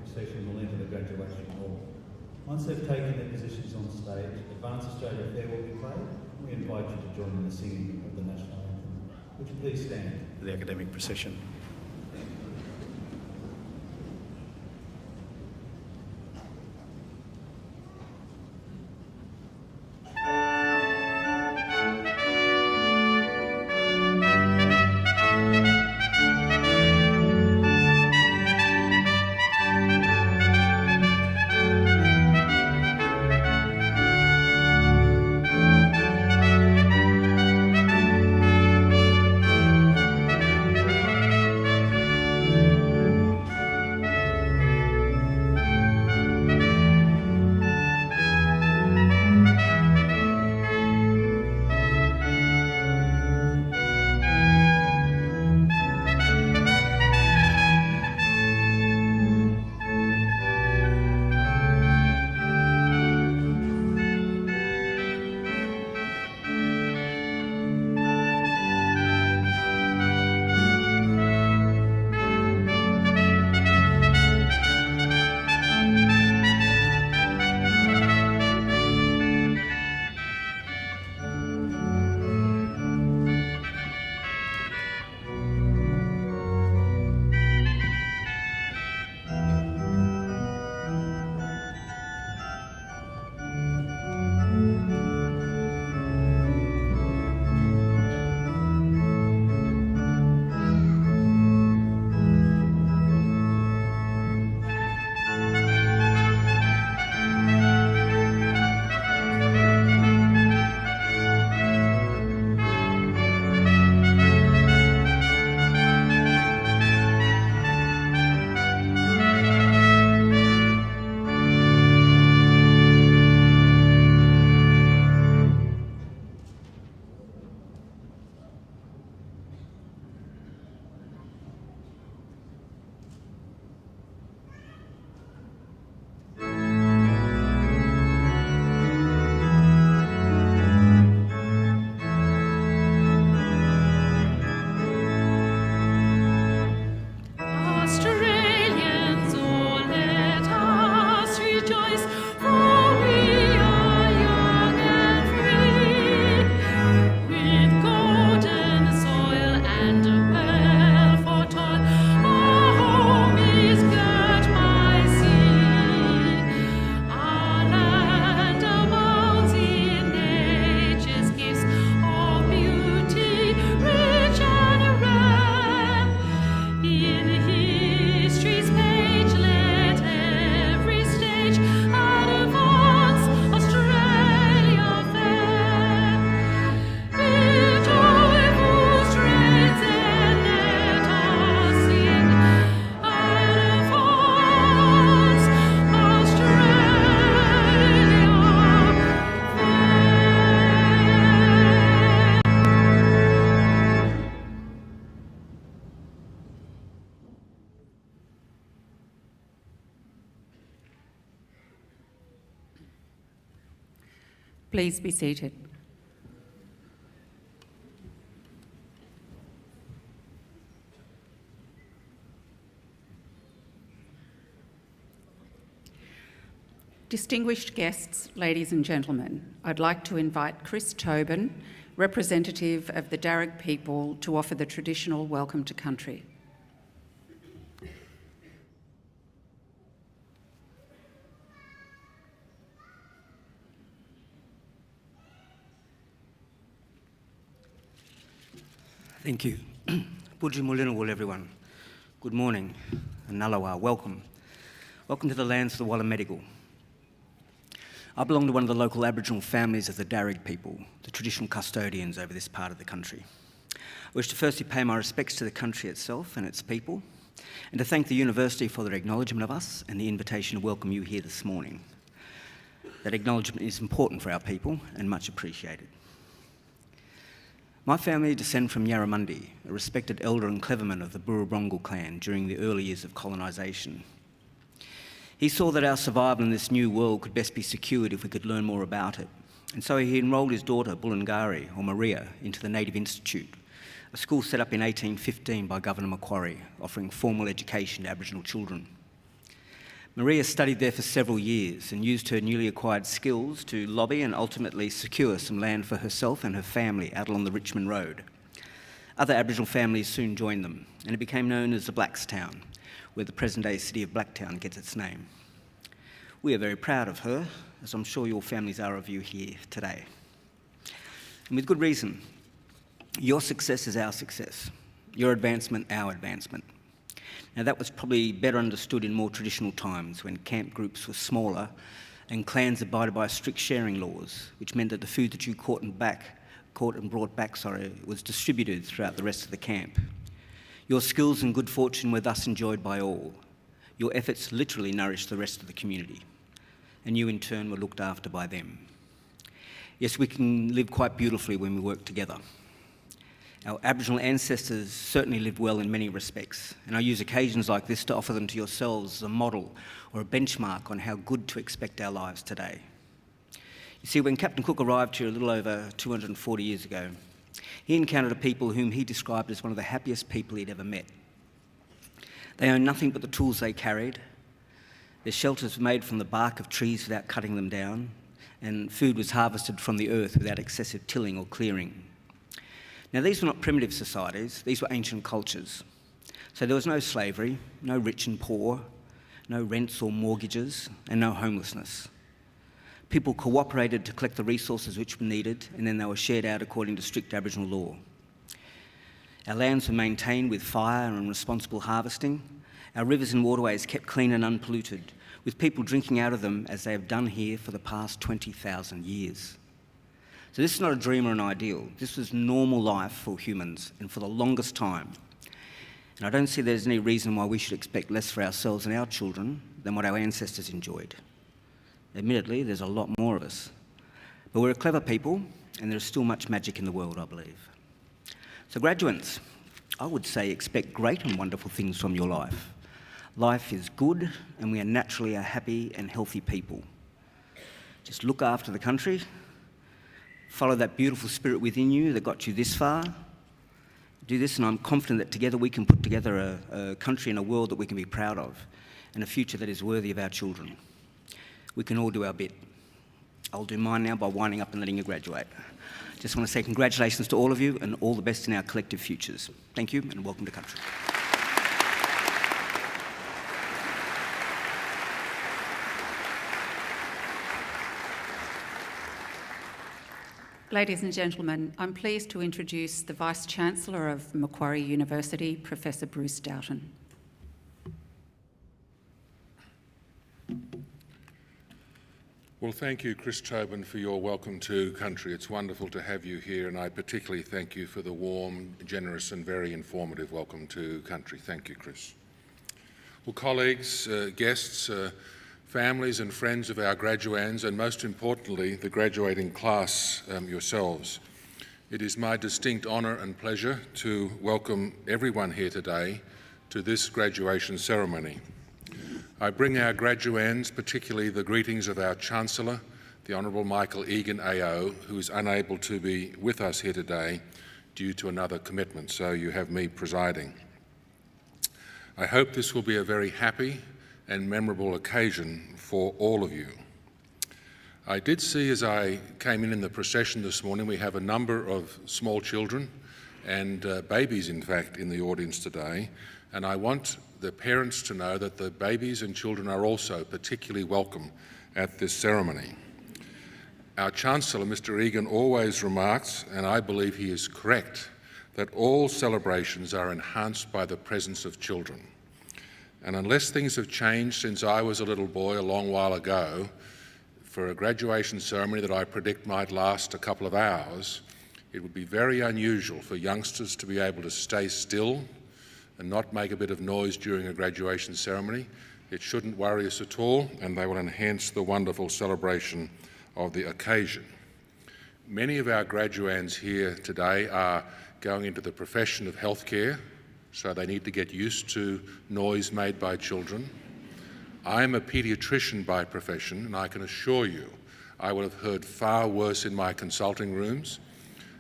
procession will enter the graduation hall. Once they've taken their positions on stage, Advance Australia Fair will be played. We invite you to join in the singing of the national anthem. Would you please stand for the academic procession? Please be seated. Distinguished guests, ladies and gentlemen, I'd like to invite Chris Tobin, representative of the Darug people, to offer the traditional welcome to country. Thank you. Budji Mulinawul, everyone. Good morning. And Nalawa, welcome. Welcome to the lands of the Wallamedigal. I belong to one of the local Aboriginal families of the Darug people, the traditional custodians over this part of the country. I wish to firstly pay my respects to the country itself and its people, and to thank the University for their acknowledgement of us and the invitation to welcome you here this morning. That acknowledgement is important for our people and much appreciated. My family descend from Yarramundi, a respected elder and cleverman of the Burrabrongal clan during the early years of colonisation. He saw that our survival in this new world could best be secured if we could learn more about it, and so he enrolled his daughter, Bulgari, or Maria, into the Native Institute, a school set up in 1815 by Governor Macquarie, offering formal education to Aboriginal children. Maria studied there for several years and used her newly acquired skills to lobby and ultimately secure some land for herself and her family out along the Richmond Road. Other Aboriginal families soon joined them, and it became known as the Blackstown, where the present-day city of Blacktown gets its name. We are very proud of her, as I'm sure your families are of you here today. And with good reason. Your success is our success. Your advancement, our advancement. Now that was probably better understood in more traditional times when camp groups were smaller and clans abided by strict sharing laws, which meant that the food that you caught and brought back, was distributed throughout the rest of the camp. Your skills and good fortune were thus enjoyed by all. Your efforts literally nourished the rest of the community, and you in turn were looked after by them. Yes, we can live quite beautifully when we work together. Our Aboriginal ancestors certainly lived well in many respects, and I use occasions like this to offer them to yourselves as a model or a benchmark on how good to expect our lives today. You see, when Captain Cook arrived here a little over 240 years ago, he encountered a people whom he described as one of the happiest people he'd ever met. They owned nothing but the tools they carried. Their shelters were made from the bark of trees without cutting them down, and food was harvested from the earth without excessive tilling or clearing. Now, these were not primitive societies, these were ancient cultures. So there was no slavery, no rich and poor, no rents or mortgages, and no homelessness. People cooperated to collect the resources which were needed, and then they were shared out according to strict Aboriginal law. Our lands were maintained with fire and responsible harvesting. Our rivers and waterways kept clean and unpolluted, with people drinking out of them as they have done here for the past 20,000 years. So this is not a dream or an ideal. This was normal life for humans and for the longest time. And I don't see there's any reason why we should expect less for ourselves and our children than what our ancestors enjoyed. Admittedly, there's a lot more of us. But we're a clever people, and there's still much magic in the world, I believe. So graduates, I would say expect great and wonderful things from your life. Life is good, and we are naturally a happy and healthy people. Just look after the country, follow that beautiful spirit within you that got you this far. Do this, and I'm confident that together we can put together a country and a world that we can be proud of, and a future that is worthy of our children. We can all do our bit. I'll do mine now by winding up and letting you graduate. Just want to say congratulations to all of you and all the best in our collective futures. Thank you, and welcome to country. Ladies and gentlemen, I'm pleased to introduce the Vice-Chancellor of Macquarie University, Professor Bruce Doughton. Well, thank you, Chris Tobin, for your welcome to country. It's wonderful to have you here, and I particularly thank you for the warm, generous and very informative welcome to country. Thank you, Chris. Well, colleagues, guests, families and friends of our graduands, and most importantly, the graduating class yourselves, it is my distinct honour and pleasure to welcome everyone here today to this graduation ceremony. I bring our graduands, particularly the greetings of our Chancellor, the Honourable Michael Egan AO, who is unable to be with us here today due to another commitment, so you have me presiding. I hope this will be a very happy and memorable occasion for all of you. I did see as I came in the procession this morning, we have a number of small children and babies, in fact, in the audience today, and I want the parents to know that the babies and children are also particularly welcome at this ceremony. Our Chancellor, Mr. Egan, always remarks, and I believe he is correct, that all celebrations are enhanced by the presence of children. And unless things have changed since I was a little boy a long while ago, for a graduation ceremony that I predict might last a couple of hours, it would be very unusual for youngsters to be able to stay still and not make a bit of noise during a graduation ceremony. It shouldn't worry us at all, and they will enhance the wonderful celebration of the occasion. Many of our graduands here today are going into the profession of healthcare, so they need to get used to noise made by children. I'm a paediatrician by profession, and I can assure you I would have heard far worse in my consulting rooms.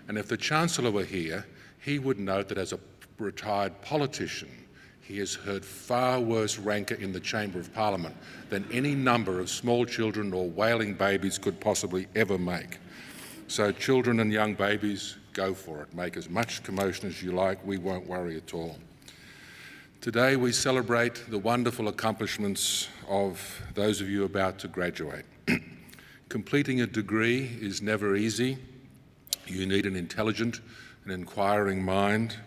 And if the Chancellor were here, he would note that as a retired politician, he has heard far worse rancour in the Chamber of Parliament than any number of small children or wailing babies could possibly ever make. So children and young babies, go for it. Make as much commotion as you like. We won't worry at all. Today we celebrate the wonderful accomplishments of those of you about to graduate. Completing a degree is never easy. You need an intelligent and inquiring mind,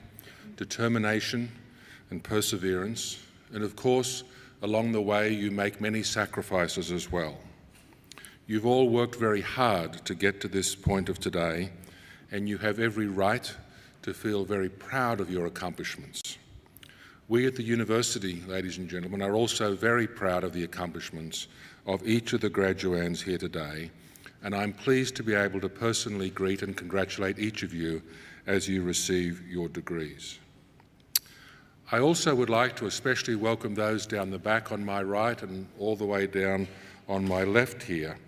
determination and perseverance, and of course, along the way you make many sacrifices as well. You've all worked very hard to get to this point of today, and you have every right to feel very proud of your accomplishments. We at the university, ladies and gentlemen, are also very proud of the accomplishments of each of the graduands here today, and I'm pleased to be able to personally greet and congratulate each of you as you receive your degrees. I also would like to especially welcome those down the back on my right and all the way down on my left here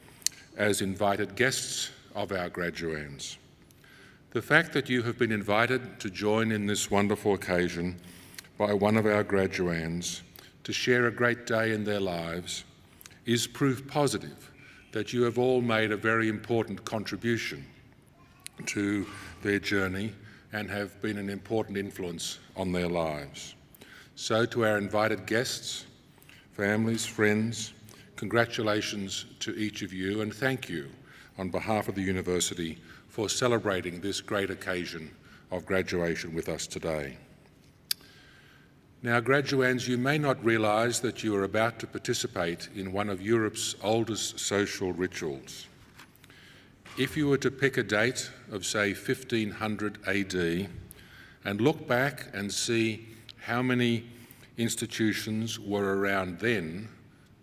as invited guests of our graduands. The fact that you have been invited to join in this wonderful occasion by one of our graduands to share a great day in their lives is proof positive that you have all made a very important contribution to their journey and have been an important influence on their lives. So to our invited guests, families, friends, congratulations to each of you, and thank you on behalf of the university for celebrating this great occasion of graduation with us today. Now, graduands, you may not realise that you are about to participate in one of Europe's oldest social rituals. If you were to pick a date of, say, 1500 AD and look back and see how many institutions were around then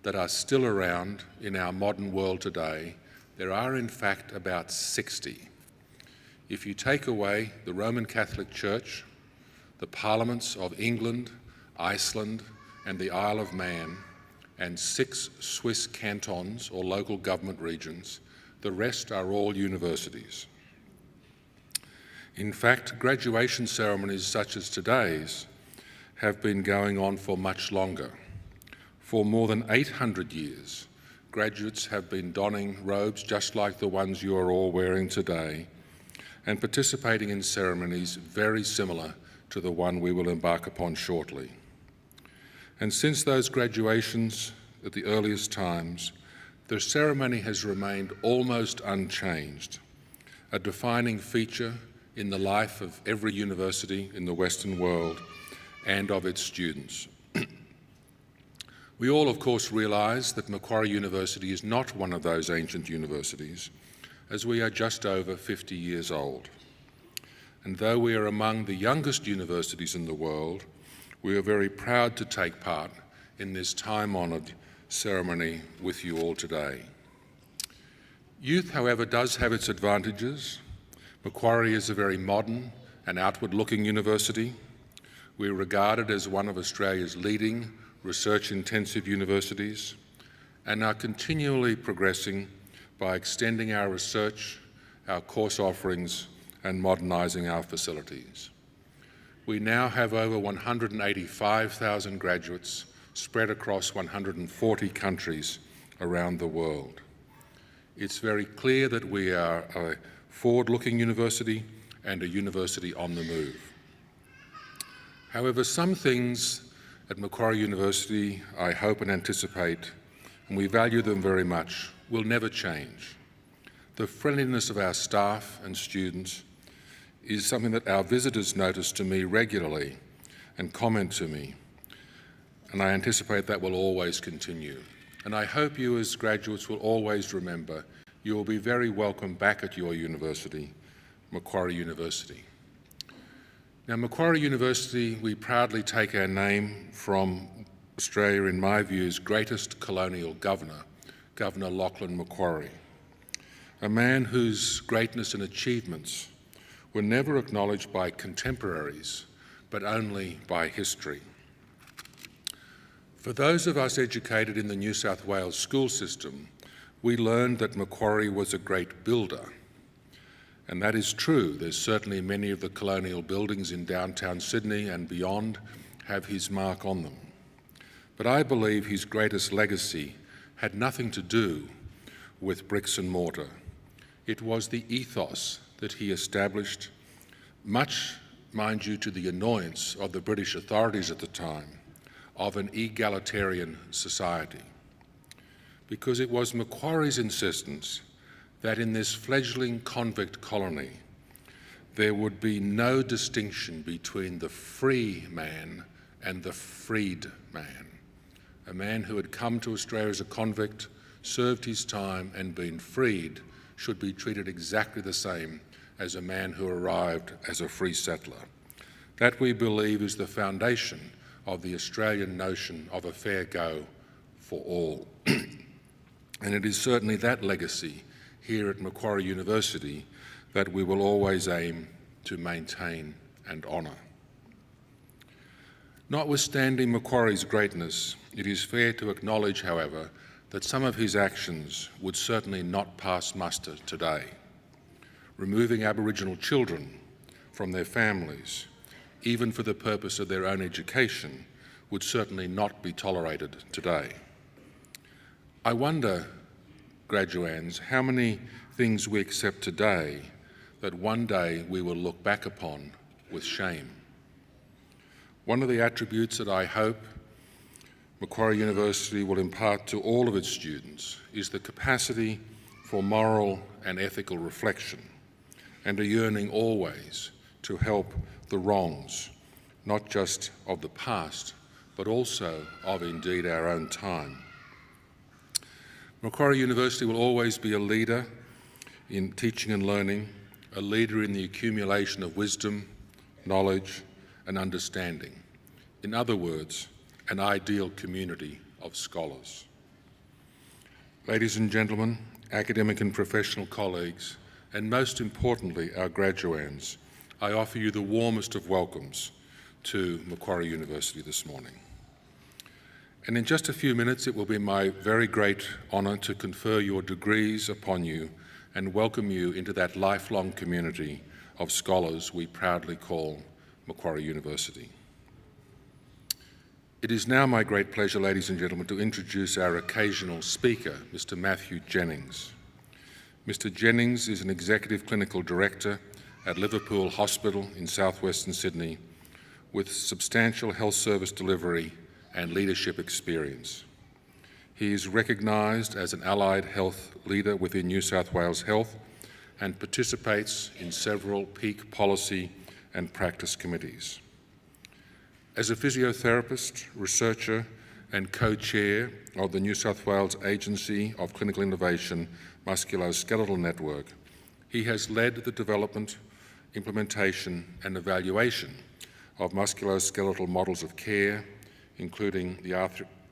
that are still around in our modern world today, there are in fact about 60. If you take away the Roman Catholic Church, the parliaments of England, Iceland and the Isle of Man, and 6 Swiss cantons or local government regions, the rest are all universities. In fact, graduation ceremonies such as today's have been going on for much longer. For more than 800 years, graduates have been donning robes just like the ones you are all wearing today and participating in ceremonies very similar to the one we will embark upon shortly. And since those graduations at the earliest times, the ceremony has remained almost unchanged, a defining feature in the life of every university in the Western world and of its students. We all, of course, realise that Macquarie University is not one of those ancient universities, as we are just over 50 years old. And though we are among the youngest universities in the world, we are very proud to take part in this time-honoured ceremony with you all today. Youth, however, does have its advantages. Macquarie is a very modern and outward-looking university. We are regarded as one of Australia's leading research-intensive universities and are continually progressing by extending our research, our course offerings and modernising our facilities. We now have over 185,000 graduates spread across 140 countries around the world. It's very clear that we are a forward-looking university and a university on the move. However, some things at Macquarie University, I hope and anticipate, and we value them very much, will never change. The friendliness of our staff and students is something that our visitors notice to me regularly and comment to me, and I anticipate that will always continue. And I hope you as graduates will always remember you will be very welcome back at your university, Macquarie University. Now, Macquarie University, we proudly take our name from Australia, in my views, greatest colonial governor, Governor Lachlan Macquarie, a man whose greatness and achievements were never acknowledged by contemporaries, but only by history. For those of us educated in the New South Wales school system, we learned that Macquarie was a great builder. And that is true. There's certainly many of the colonial buildings in downtown Sydney and beyond have his mark on them. But I believe his greatest legacy had nothing to do with bricks and mortar. It was the ethos that he established, much, mind you, to the annoyance of the British authorities at the time, of an egalitarian society. Because it was Macquarie's insistence that in this fledgling convict colony, there would be no distinction between the free man and the freed man. A man who had come to Australia as a convict, served his time and been freed should be treated exactly the same as a man who arrived as a free settler. That, we believe, is the foundation of the Australian notion of a fair go for all. And it is certainly that legacy here at Macquarie University that we will always aim to maintain and honour. Notwithstanding Macquarie's greatness, it is fair to acknowledge, however, that some of his actions would certainly not pass muster today. Removing Aboriginal children from their families, even for the purpose of their own education, would certainly not be tolerated today. I wonder, graduands, how many things we accept today that one day we will look back upon with shame. One of the attributes that I hope Macquarie University will impart to all of its students is the capacity for moral and ethical reflection, and a yearning always to help the wrongs, not just of the past, but also of indeed our own time. Macquarie University will always be a leader in teaching and learning, a leader in the accumulation of wisdom, knowledge, and understanding. In other words, an ideal community of scholars. Ladies and gentlemen, academic and professional colleagues, and most importantly, our graduands, I offer you the warmest of welcomes to Macquarie University this morning. And in just a few minutes, it will be my very great honour to confer your degrees upon you and welcome you into that lifelong community of scholars we proudly call Macquarie University. It is now my great pleasure, ladies and gentlemen, to introduce our occasional speaker, Mr. Matthew Jennings. Mr. Jennings is an Executive Clinical Director at Liverpool Hospital in southwestern Sydney with substantial health service delivery and leadership experience. He is recognised as an allied health leader within New South Wales Health and participates in several peak policy and practice committees. As a physiotherapist, researcher and co-chair of the New South Wales Agency of Clinical Innovation Musculoskeletal Network, he has led the development, implementation and evaluation of musculoskeletal models of care, including the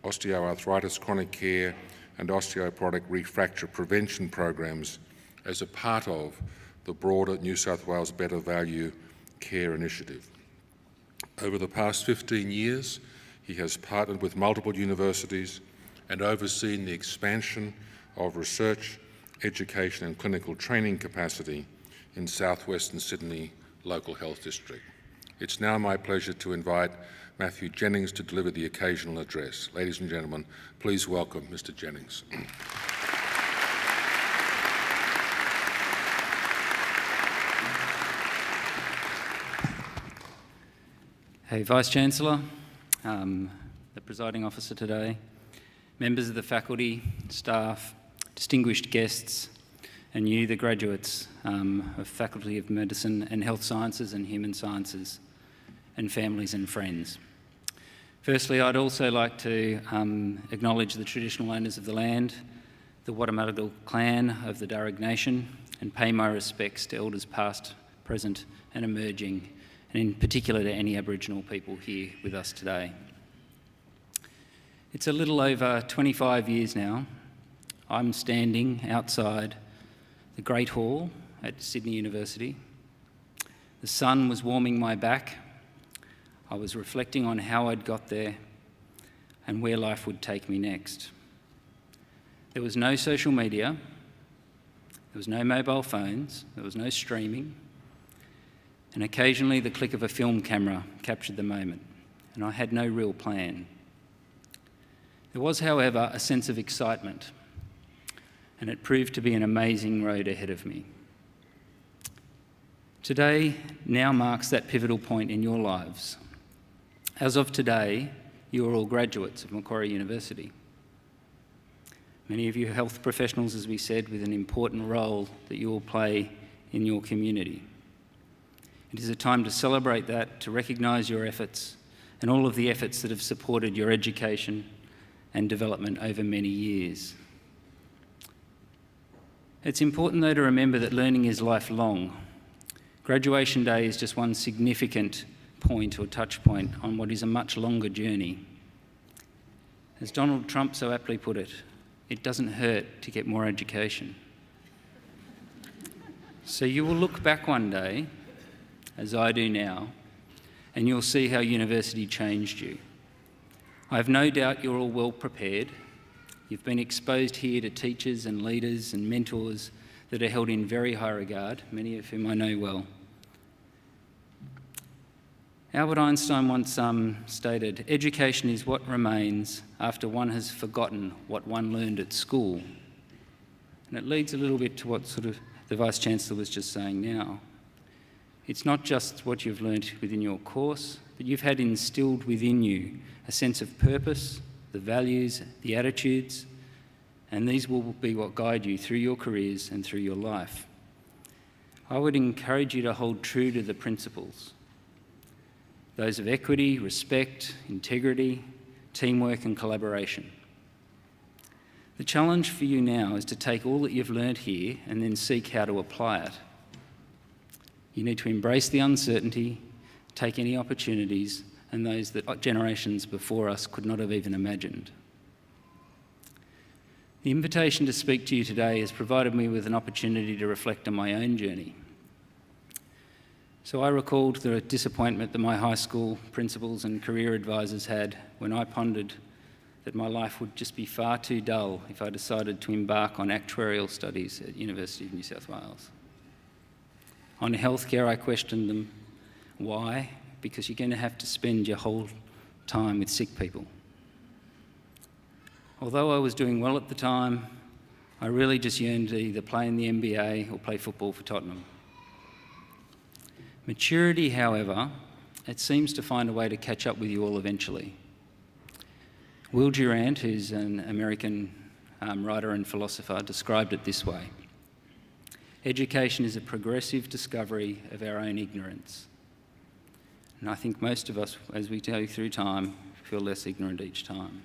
osteoarthritis chronic care and osteoporotic refracture prevention programs as a part of the broader New South Wales Better Value Care initiative. Over the past 15 years, he has partnered with multiple universities and overseen the expansion of research, education and clinical training capacity in southwestern Sydney Local Health District. It's now my pleasure to invite Matthew Jennings to deliver the occasional address. Ladies and gentlemen, please welcome Mr. Jennings. Hey, Vice-Chancellor, the presiding officer today, members of the faculty, staff, distinguished guests, and you, the graduates of Faculty of Medicine and Health Sciences and Human Sciences, and families and friends. Firstly, I'd also like to acknowledge the traditional owners of the land, the Wadamagal clan of the Darug Nation, and pay my respects to elders past, present and emerging, and in particular to any Aboriginal people here with us today. It's a little over 25 years now. I'm standing outside the Great Hall at Sydney University. The sun was warming my back. I was reflecting on how I'd got there and where life would take me next. There was no social media, there was no mobile phones, there was no streaming, and occasionally the click of a film camera captured the moment. and I had no real plan. There was, however, a sense of excitement, and it proved to be an amazing road ahead of me. Today now marks that pivotal point in your lives. As of today, you are all graduates of Macquarie University. Many of you are health professionals, as we said, with an important role that you will play in your community. It is a time to celebrate that, to recognise your efforts and all of the efforts that have supported your education and development over many years. It's important, though, to remember that learning is lifelong. Graduation day is just one significant point or touch point on what is a much longer journey. As Donald Trump so aptly put it, it doesn't hurt to get more education. So you will look back one day, as I do now, and you'll see how university changed you. I have no doubt you're all well prepared. You've been exposed here to teachers and leaders and mentors that are held in very high regard, many of whom I know well. Albert Einstein once stated, "Education is what remains after one has forgotten what one learned at school." And it leads a little bit to what sort of the Vice-Chancellor was just saying now. It's not just what you've learnt within your course, but you've had instilled within you a sense of purpose, the values, the attitudes, and these will be what guide you through your careers and through your life. I would encourage you to hold true to the principles, those of equity, respect, integrity, teamwork and collaboration. The challenge for you now is to take all that you've learnt here and then seek how to apply it. You need to embrace the uncertainty, take any opportunities, and those that generations before us could not have even imagined. The invitation to speak to you today has provided me with an opportunity to reflect on my own journey. So I recalled the disappointment that my high school principals and career advisors had when I pondered that my life would just be far too dull if I decided to embark on actuarial studies at University of New South Wales. On healthcare, I questioned them. Why? Because you're going to have to spend your whole time with sick people. Although I was doing well at the time, I really just yearned to either play in the NBA or play football for Tottenham. Maturity, however, it seems to find a way to catch up with you all eventually. Will Durant, who's an American writer and philosopher, described it this way: education is a progressive discovery of our own ignorance. And I think most of us, as we go through time, feel less ignorant each time.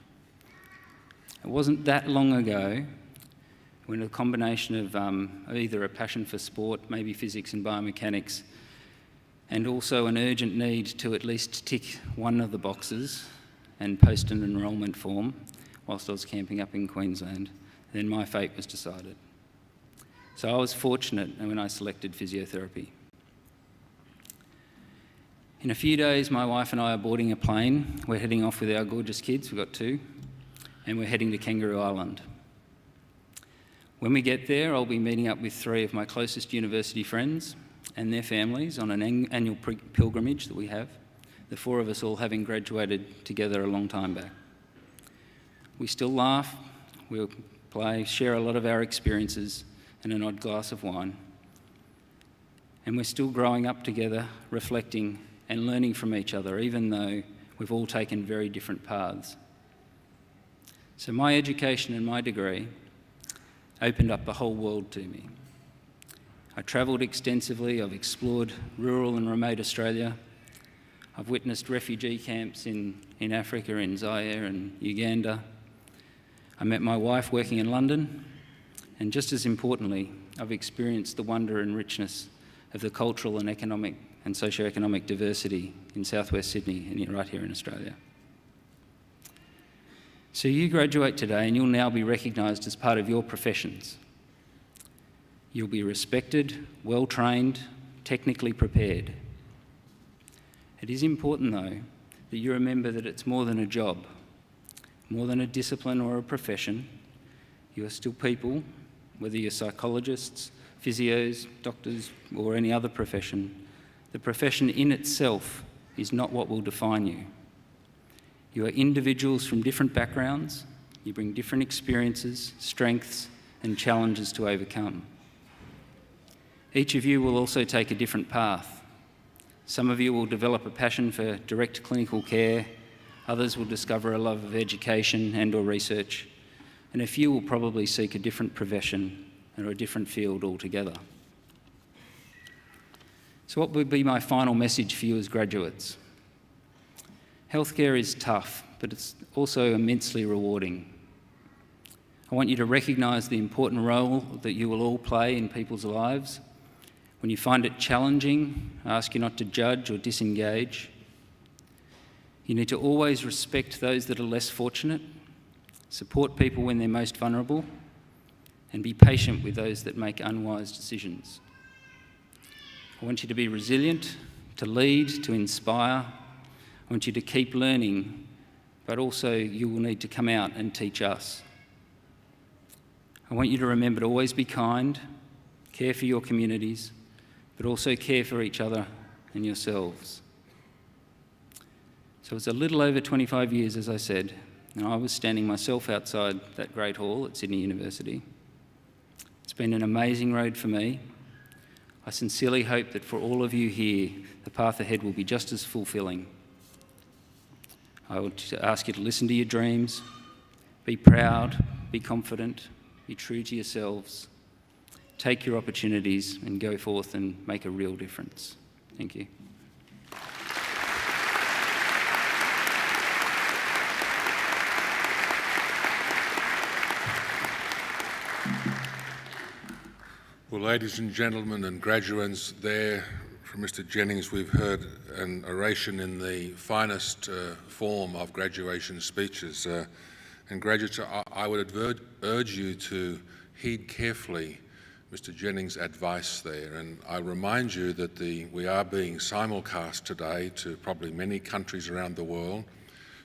It wasn't that long ago when a combination of either a passion for sport, maybe physics and biomechanics, and also an urgent need to at least tick one of the boxes and post an enrolment form whilst I was camping up in Queensland, then my fate was decided. So I was fortunate when I selected physiotherapy. In a few days, my wife and I are boarding a plane. We're heading off with our gorgeous kids, we've got 2, and we're heading to Kangaroo Island. When we get there, I'll be meeting up with 3 of my closest university friends and their families on an annual pilgrimage that we have, the 4 of us all having graduated together a long time back. We still laugh, we'll play, share a lot of our experiences and an odd glass of wine. And we're still growing up together, reflecting and learning from each other, even though we've all taken very different paths. So my education and my degree opened up the whole world to me. I travelled extensively, I've explored rural and remote Australia. I've witnessed refugee camps in Africa, in Zaire and Uganda. I met my wife working in London, and just as importantly, I've experienced the wonder and richness of the cultural and economic and socio-economic diversity in southwest Sydney and right here in Australia. So you graduate today and you'll now be recognised as part of your professions. You'll be respected, well-trained, technically prepared. It is important, though, that you remember that it's more than a job, more than a discipline or a profession. You are still people, whether you're psychologists, physios, doctors, or any other profession. The profession in itself is not what will define you. You are individuals from different backgrounds. You bring different experiences, strengths, and challenges to overcome. Each of you will also take a different path. Some of you will develop a passion for direct clinical care, others will discover a love of education and/or research, and a few will probably seek a different profession or a different field altogether. So what would be my final message for you as graduates? Healthcare is tough, but it's also immensely rewarding. I want you to recognise the important role that you will all play in people's lives. When you find it challenging, I ask you not to judge or disengage. You need to always respect those that are less fortunate, support people when they're most vulnerable, and be patient with those that make unwise decisions. I want you to be resilient, to lead, to inspire. I want you to keep learning, but also you will need to come out and teach us. I want you to remember to always be kind, care for your communities, but also care for each other and yourselves. So it's a little over 25 years, as I said, and I was standing myself outside that great hall at Sydney University. It's been an amazing road for me. I sincerely hope that for all of you here, the path ahead will be just as fulfilling. I would ask you to listen to your dreams, be proud, be confident, be true to yourselves, take your opportunities and go forth and make a real difference. Thank you. Well, ladies and gentlemen and graduates, there from Mr. Jennings we've heard an oration in the finest form of graduation speeches. And graduates, I would urge you to heed carefully Mr. Jennings' advice there. And I remind you that we are being simulcast today to probably many countries around the world.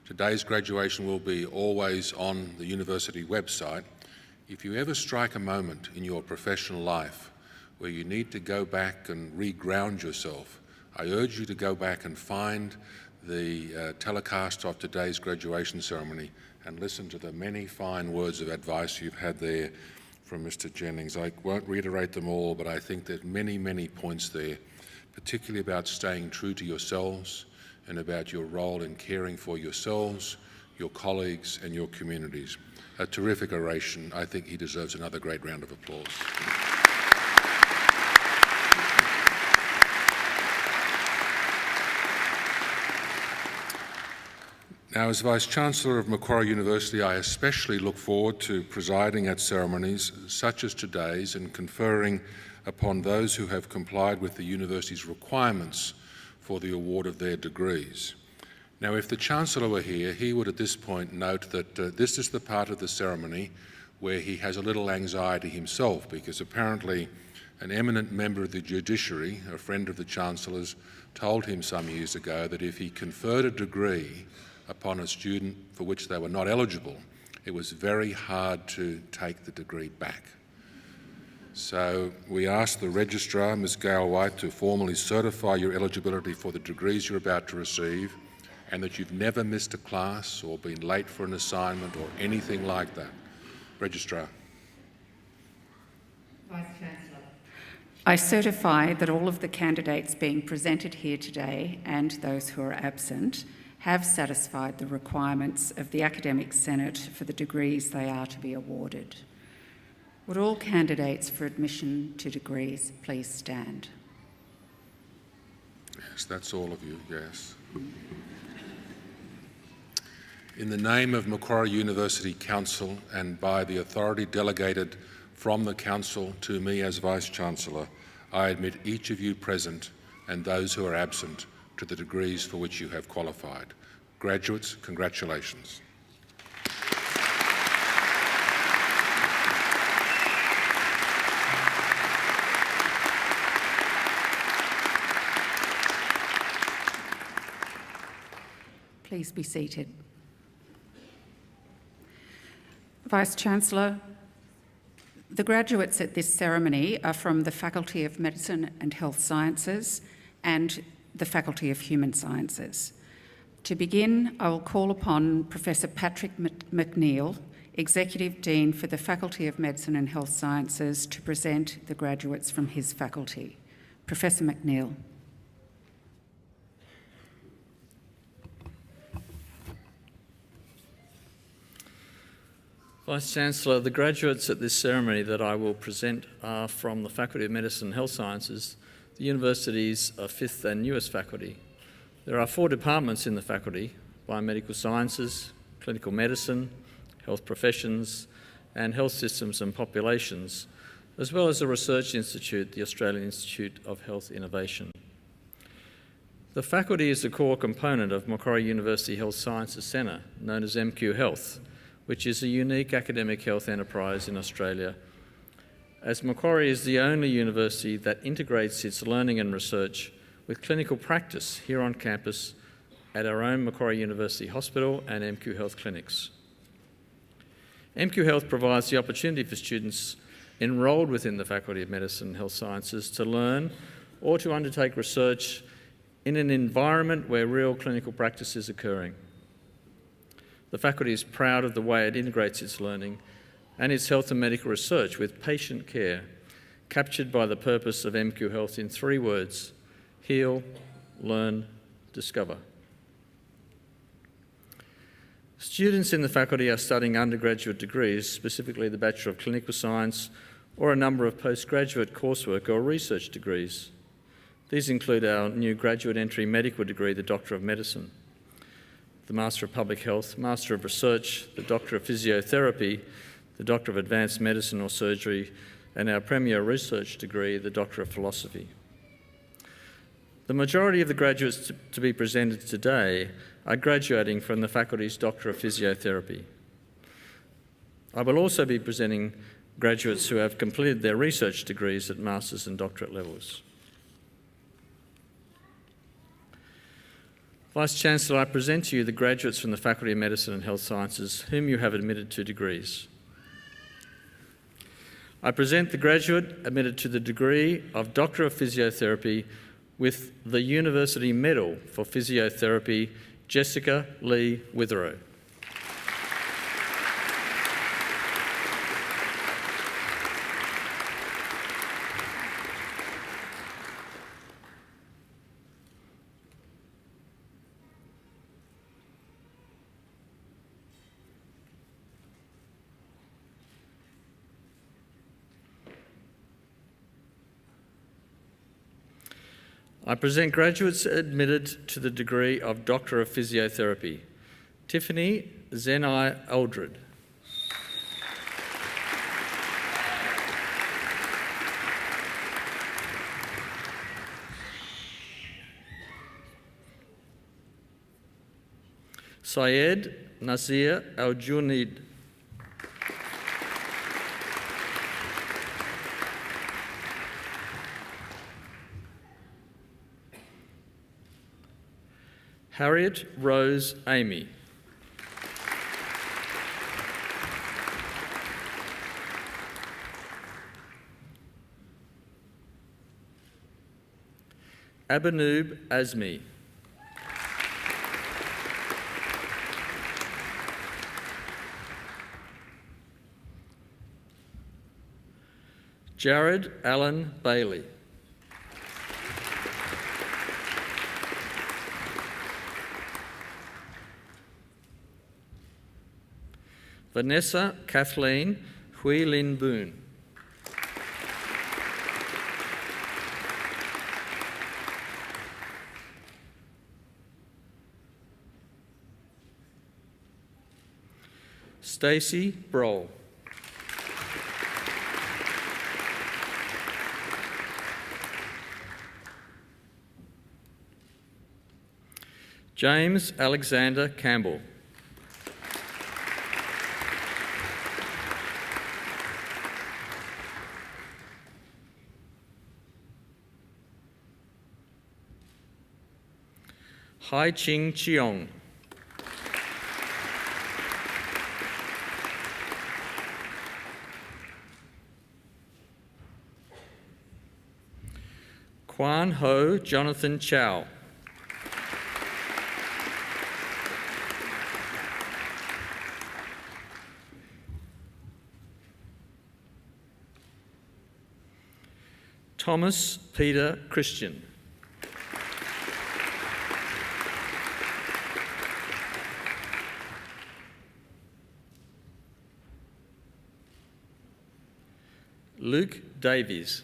Today's graduation will be always on the university website. If you ever strike a moment in your professional life where you need to go back and reground yourself, I urge you to go back and find the telecast of today's graduation ceremony and listen to the many fine words of advice you've had there from Mr. Jennings. I won't reiterate them all, but I think there's many, many points there, particularly about staying true to yourselves and about your role in caring for yourselves, your colleagues and your communities. A terrific oration. I think he deserves another great round of applause. Now, as Vice-Chancellor of Macquarie University, I especially look forward to presiding at ceremonies such as today's and conferring upon those who have complied with the university's requirements for the award of their degrees. Now, if the Chancellor were here, he would at this point note that this is the part of the ceremony where he has a little anxiety himself, because apparently an eminent member of the judiciary, a friend of the Chancellor's, told him some years ago that if he conferred a degree upon a student for which they were not eligible, it was very hard to take the degree back. So we ask the Registrar, Ms. Gail White, to formally certify your eligibility for the degrees you're about to receive, and that you've never missed a class or been late for an assignment or anything like that. Registrar. Vice-Chancellor. I certify that all of the candidates being presented here today and those who are absent have satisfied the requirements of the Academic Senate for the degrees they are to be awarded. Would all candidates for admission to degrees please stand? Yes, that's all of you, yes. In the name of Macquarie University Council and by the authority delegated from the Council to me as Vice-Chancellor, I admit each of you present and those who are absent to the degrees for which you have qualified. Graduates, congratulations. Please be seated. Vice-Chancellor, the graduates at this ceremony are from the Faculty of Medicine and Health Sciences and the Faculty of Human Sciences. To begin, I will call upon Professor Patrick McNeill, Executive Dean for the Faculty of Medicine and Health Sciences, to present the graduates from his faculty. Professor McNeill. Vice-Chancellor, the graduates at this ceremony that I will present are from the Faculty of Medicine and Health Sciences, the university's fifth and newest faculty. There are 4 departments in the faculty: biomedical sciences, clinical medicine, health professions, and health systems and populations, as well as a research institute, the Australian Institute of Health Innovation. The faculty is a core component of Macquarie University Health Sciences Centre, known as MQ Health, which is a unique academic health enterprise in Australia, as Macquarie is the only university that integrates its learning and research with clinical practice here on campus at our own Macquarie University Hospital and MQ Health clinics. MQ Health provides the opportunity for students enrolled within the Faculty of Medicine and Health Sciences to learn or to undertake research in an environment where real clinical practice is occurring. The faculty is proud of the way it integrates its learning and its health and medical research with patient care, captured by the purpose of MQ Health in 3 words: heal, learn, discover. Students in the faculty are studying undergraduate degrees, specifically the Bachelor of Clinical Science, or a number of postgraduate coursework or research degrees. These include our new graduate entry medical degree, the Doctor of Medicine, the Master of Public Health, Master of Research, the Doctor of Physiotherapy, the Doctor of Advanced Medicine or Surgery, and our premier research degree, the Doctor of Philosophy. The majority of the graduates to be presented today are graduating from the faculty's Doctor of Physiotherapy. I will also be presenting graduates who have completed their research degrees at master's and doctorate levels. Vice-Chancellor, I present to you the graduates from the Faculty of Medicine and Health Sciences whom you have admitted to degrees. I present the graduate admitted to the degree of Doctor of Physiotherapy with the University Medal for Physiotherapy, Jessica Lee Witherow. I present graduates admitted to the degree of Doctor of Physiotherapy: Tiffany Zenai Eldred. Syed Nasir Al-Junid. Harriet Rose Amy. Abanoob Azmi. Jared Allen Bailey. Vanessa Kathleen Hui Lin Boone. Stacey Broll. James Alexander Campbell. Hai Ching Cheong. Quan Ho Jonathan Chow. Thomas Peter Christian. Luke Davies.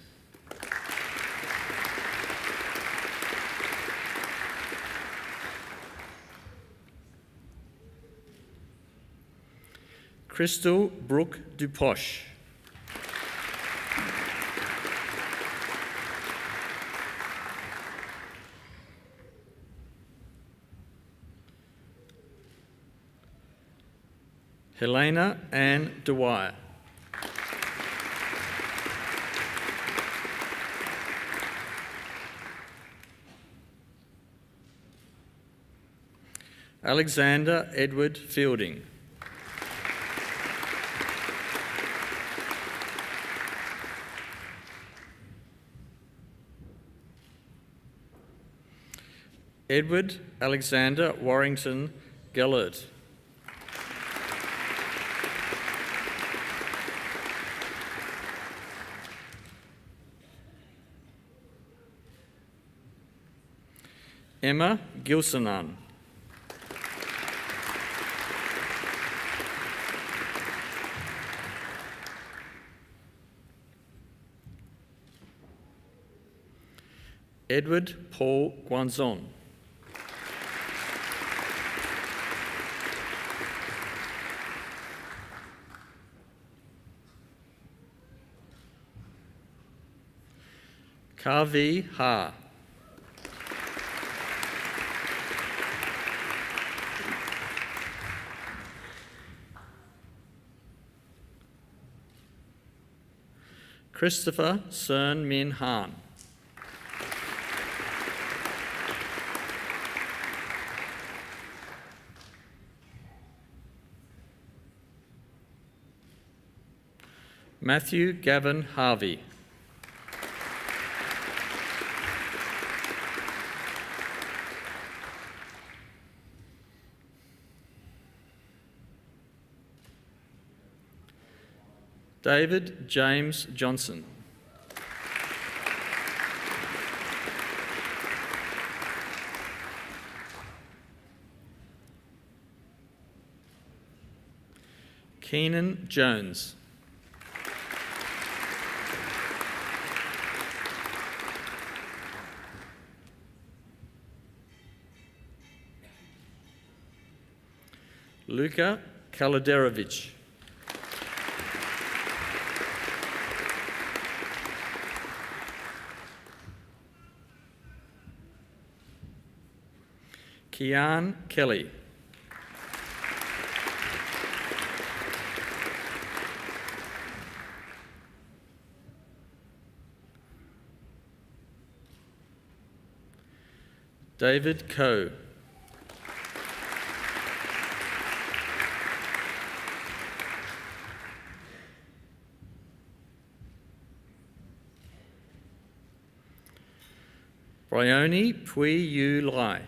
Crystal Brooke Dupoche. Helena Ann Dwyer. Alexander Edward Fielding. Edward Alexander Warrington Gellert. Emma Gilsonan. Edward Paul Guanzon. Kavi Ha. Christopher Cern Min Han. Matthew Gavin Harvey. David James Johnson. Keenan Jones. Luka Kaladerovich. Kian Kelly. David Coe. Bryony Pui Yu Lai.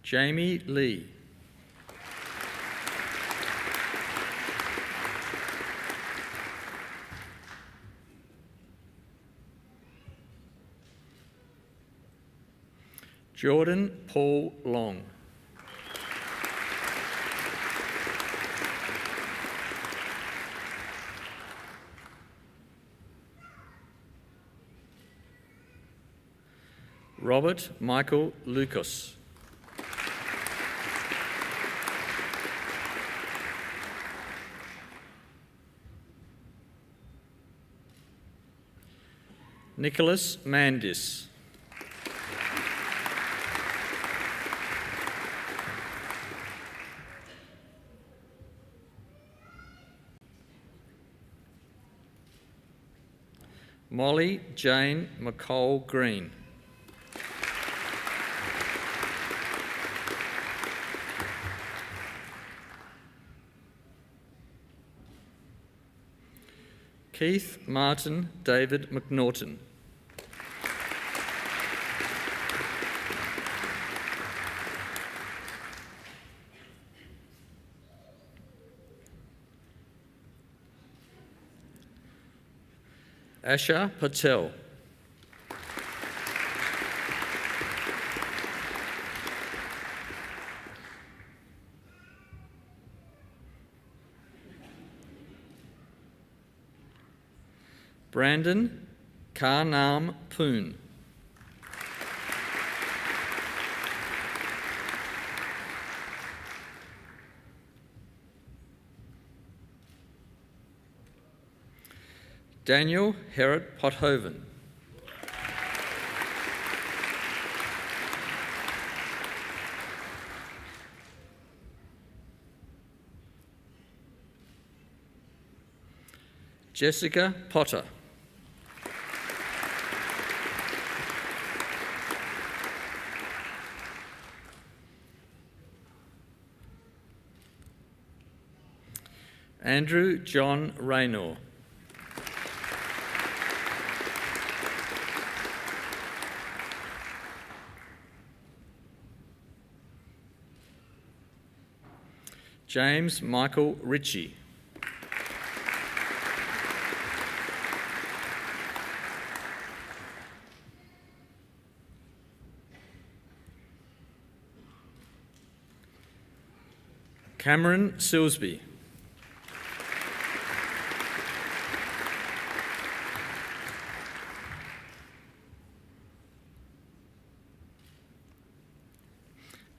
Jamie Lee. Jordan Paul Long. Robert Michael Lucas. Nicholas Mandis. Molly Jane McCall Green. Keith Martin David McNaughton. Asha Patel. Brandon Karnam Poon. Daniel Herrett Pothoven. Jessica Potter. Andrew John Raynor. James Michael Ritchie. Cameron Silsby.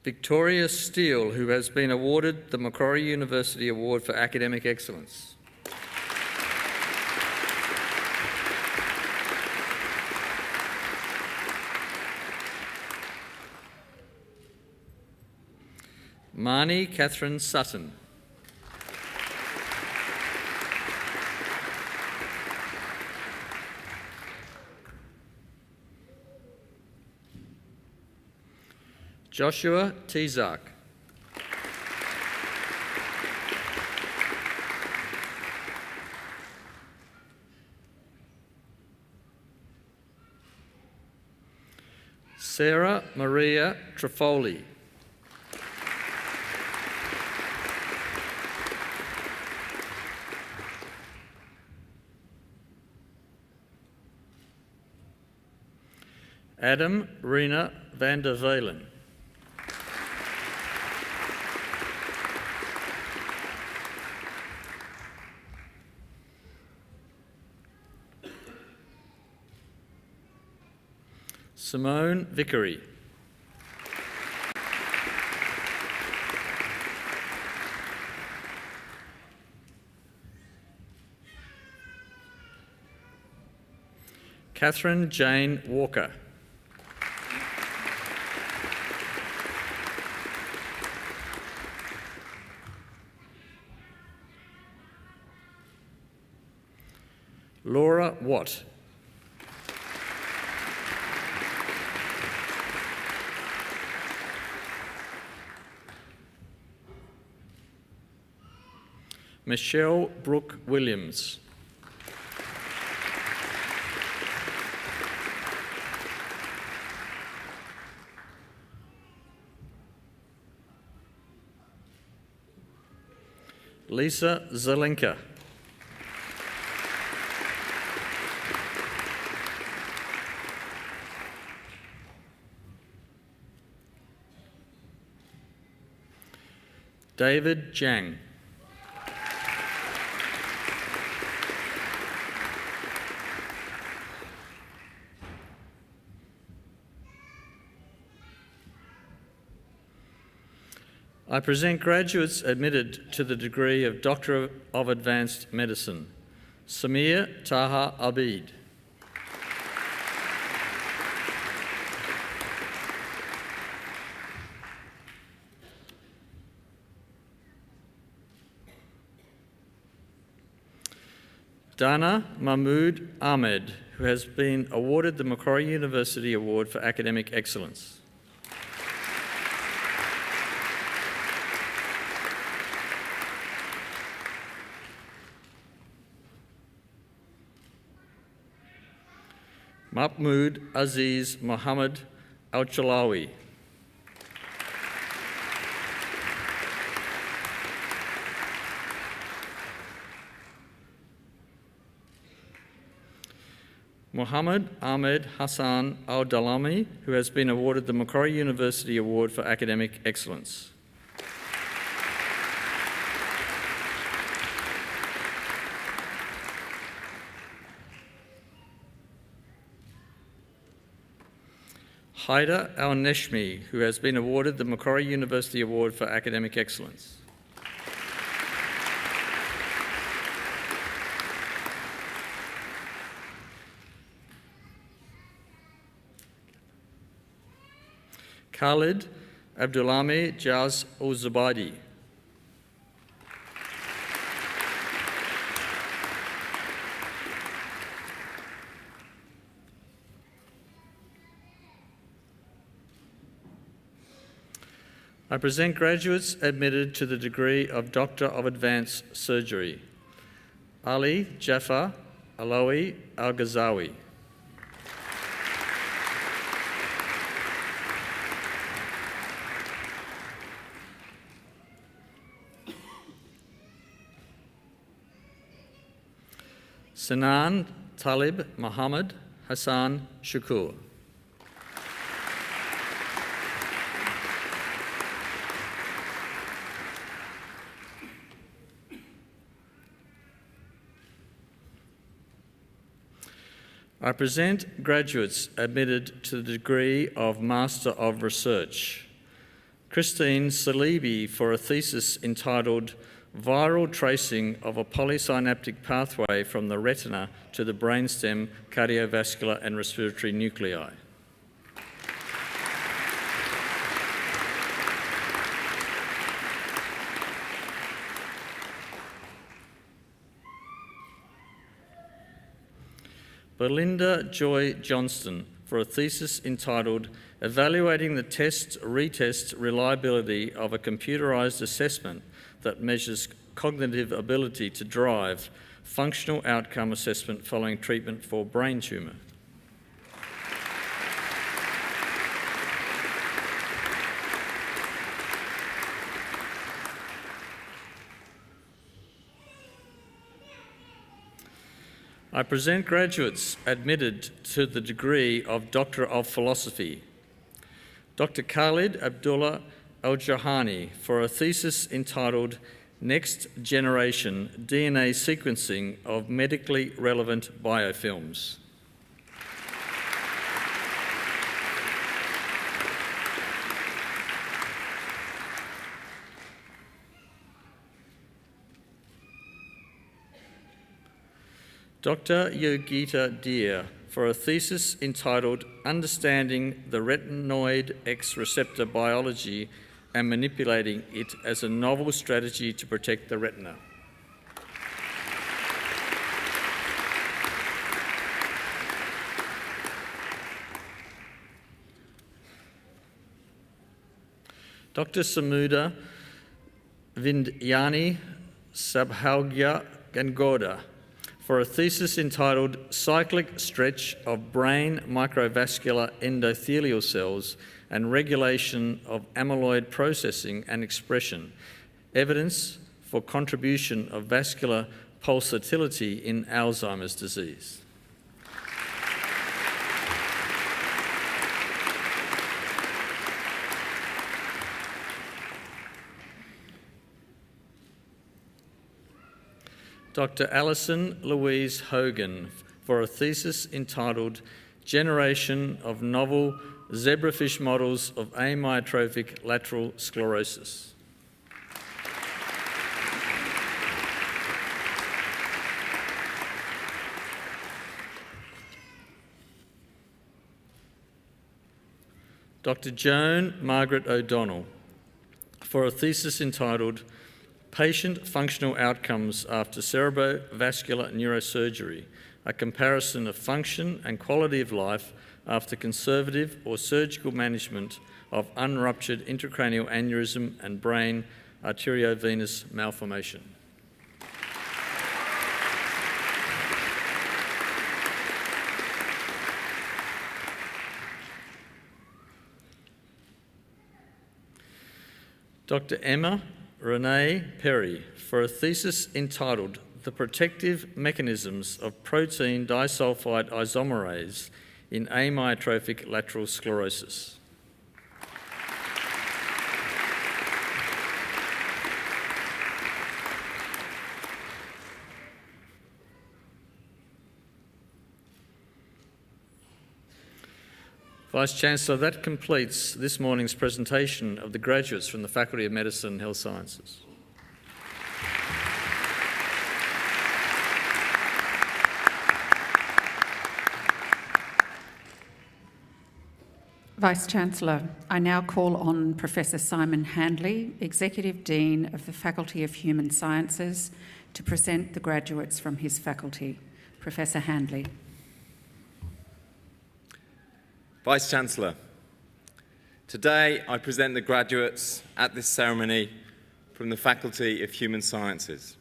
Victoria Steele, who has been awarded the Macquarie University Award for Academic Excellence. Marnie Catherine Sutton. Joshua Tezak. Sarah Maria Trifoli. Adam Rena van der Velen. Simone Vickery. Catherine Jane Walker. Laura Watt. Michelle Brooke Williams. Lisa Zelenka. David Jang. I present graduates admitted to the degree of Doctor of Advanced Medicine. Samir Taha Abid. Dana Mahmood Ahmed, who has been awarded the Macquarie University Award for Academic Excellence. Mahmood Aziz Mohammed Al-Chalawi. Muhammad Ahmed Hassan Al-Dalami, who has been awarded the Macquarie University Award for Academic Excellence. Haida Al-Neshmi, who has been awarded the Macquarie University Award for Academic Excellence. Khalid Abdulami Jaz Al-Zubaydi. I present graduates admitted to the degree of Doctor of Advanced Surgery. Ali Jafar Alawi Al-Ghazawi. Sinan Talib Muhammad Hassan Shukur. I present graduates admitted to the degree of Master of Research. Christine Salibi for a thesis entitled Viral Tracing of a Polysynaptic Pathway from the Retina to the Brainstem, Cardiovascular and Respiratory Nuclei. Belinda Joy Johnston for a thesis entitled Evaluating the Test-Retest Reliability of a Computerised Assessment that Measures Cognitive Ability to Drive, Functional Outcome Assessment Following Treatment for Brain Tumour. I present graduates admitted to the degree of Doctor of Philosophy. Dr. Khalid Abdullah Al-Jahani for a thesis entitled Next Generation DNA Sequencing of Medically Relevant Biofilms. Dr. Yogita Deer for a thesis entitled Understanding the Retinoid X Receptor Biology and Manipulating it as a Novel Strategy to Protect the Retina. Dr. Samuda Vindyani Sabhaugya Gangoda for a thesis entitled Cyclic Stretch of Brain Microvascular Endothelial Cells and Regulation of Amyloid Processing and Expression, Evidence for Contribution of Vascular Pulsatility in Alzheimer's Disease. Dr. Alison Louise Hogan for a thesis entitled Generation of Novel Zebrafish Models of Amyotrophic Lateral Sclerosis. Dr. Joan Margaret O'Donnell for a thesis entitled Patient Functional Outcomes After Cerebrovascular Neurosurgery, a comparison of function and quality of life after conservative or surgical management of unruptured intracranial aneurysm and brain arteriovenous malformation. Dr. Emma Renee Perry for a thesis entitled the protective mechanisms of protein disulfide isomerase in amyotrophic lateral sclerosis. Vice-Chancellor, that completes this morning's presentation of the graduates from the Faculty of Medicine and Health Sciences. Vice-Chancellor, I now call on Professor Simon Handley, Executive Dean of the Faculty of Human Sciences, to present the graduates from his faculty. Professor Handley. Vice-Chancellor, today I present the graduates at this ceremony from the Faculty of Human Sciences.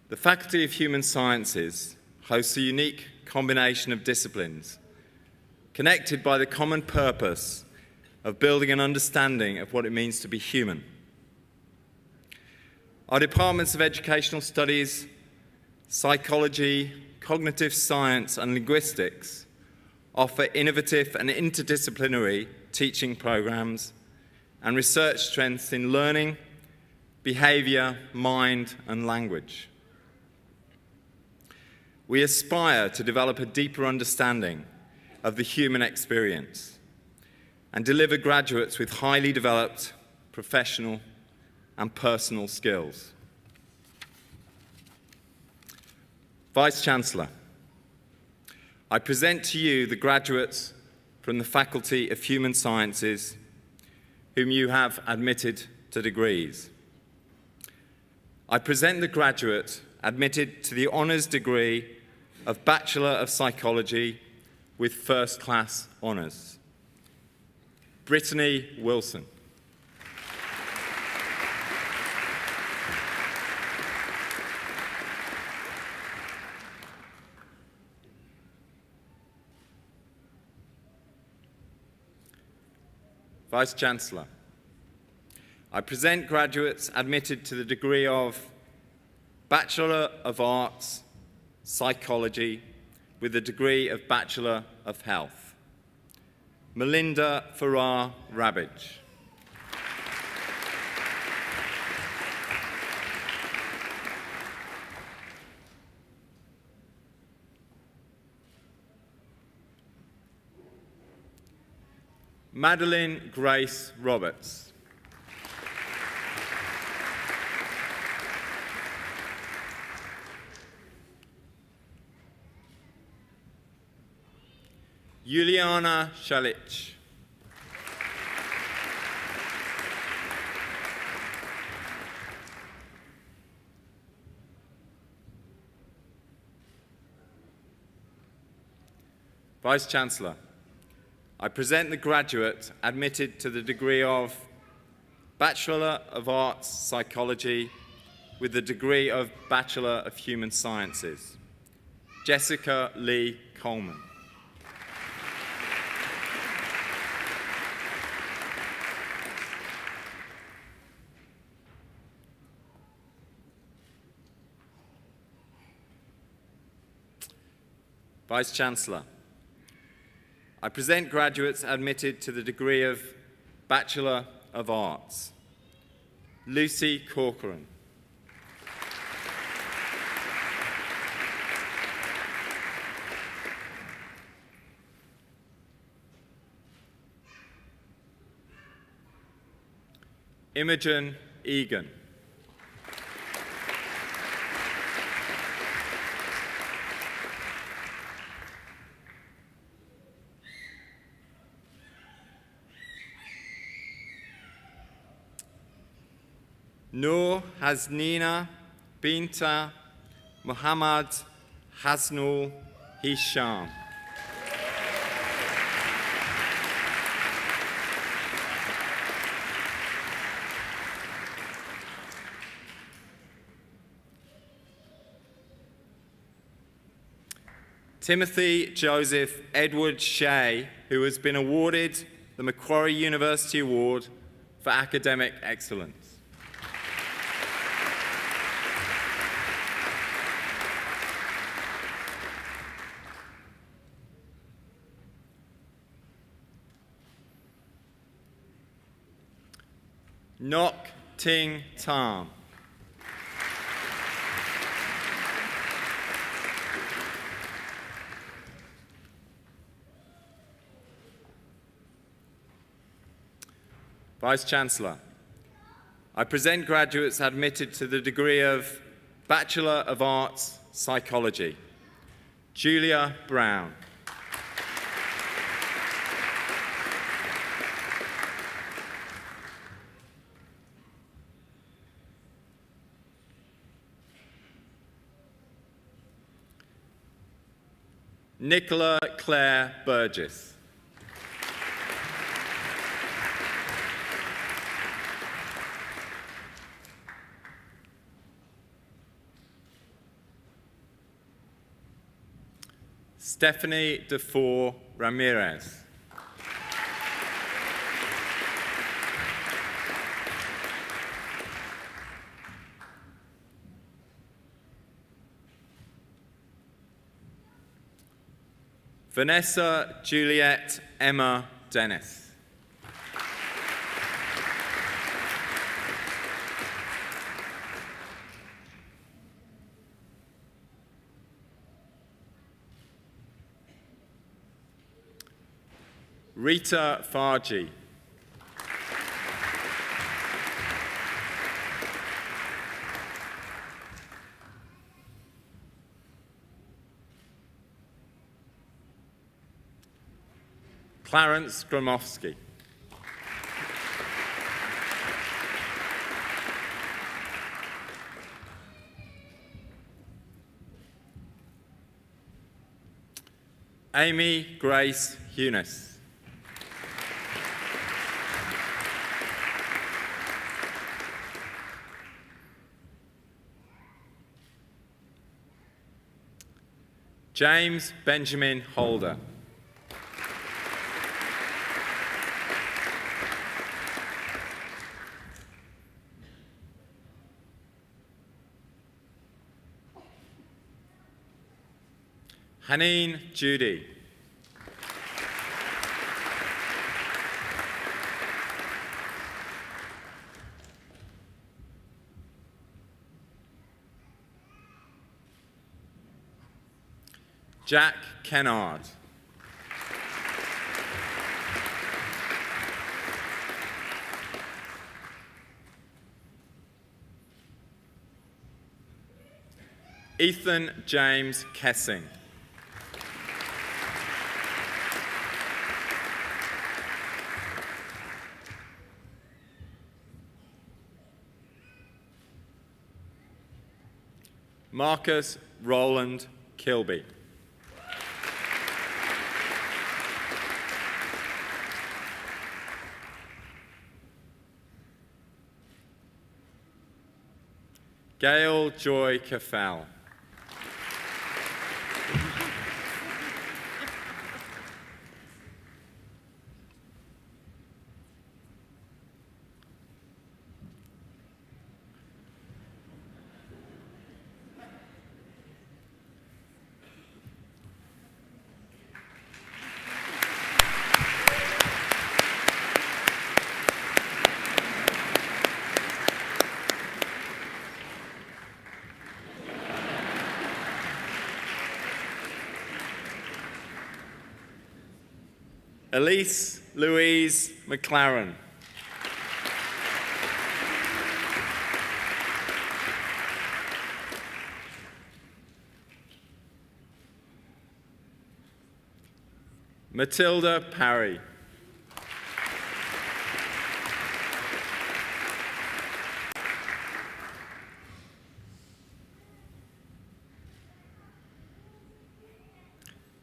The Faculty of Human Sciences hosts a unique combination of disciplines connected by the common purpose of building an understanding of what it means to be human. Our departments of Educational Studies, Psychology, Cognitive Science and Linguistics offer innovative and interdisciplinary teaching programs and research strengths in learning, behaviour, mind and language. We aspire to develop a deeper understanding of the human experience and deliver graduates with highly developed professional and personal skills. Vice-Chancellor, I present to you the graduates from the Faculty of Human Sciences whom you have admitted to degrees. I present the graduate admitted to the honours degree of Bachelor of Psychology with first-class honours. Brittany Wilson. Vice-Chancellor, I present graduates admitted to the degree of Bachelor of Arts, Psychology, with the degree of Bachelor of Health. Melinda Farrar Rabbage. Madeline Grace Roberts. Juliana Shalich. Vice-Chancellor, I present the graduate admitted to the degree of Bachelor of Arts, Psychology, with the degree of Bachelor of Human Sciences, Jessica Lee Coleman. Vice-Chancellor, I present graduates admitted to the degree of Bachelor of Arts. Lucy Corcoran. Imogen Egan. Noor Hasnina Binta Muhammad Hasnul Hisham. Timothy Joseph Edward Shea, who has been awarded the Macquarie University Award for Academic Excellence. Nok Ting Tam. Vice-Chancellor, I present graduates admitted to the degree of Bachelor of Arts, Psychology. Julia Brown. Nicola Claire Burgess. Stephanie Defoe Ramirez. Vanessa Juliet Emma Dennis. Rita Farji. Clarence Gromowski. Amy Grace Hunis. James Benjamin Holder. Haneen Judy. Jack Kennard. Ethan James Kessing. Marcus Roland Kilby. Gail Joy Cafal. Elise Louise McLaren. Matilda Parry.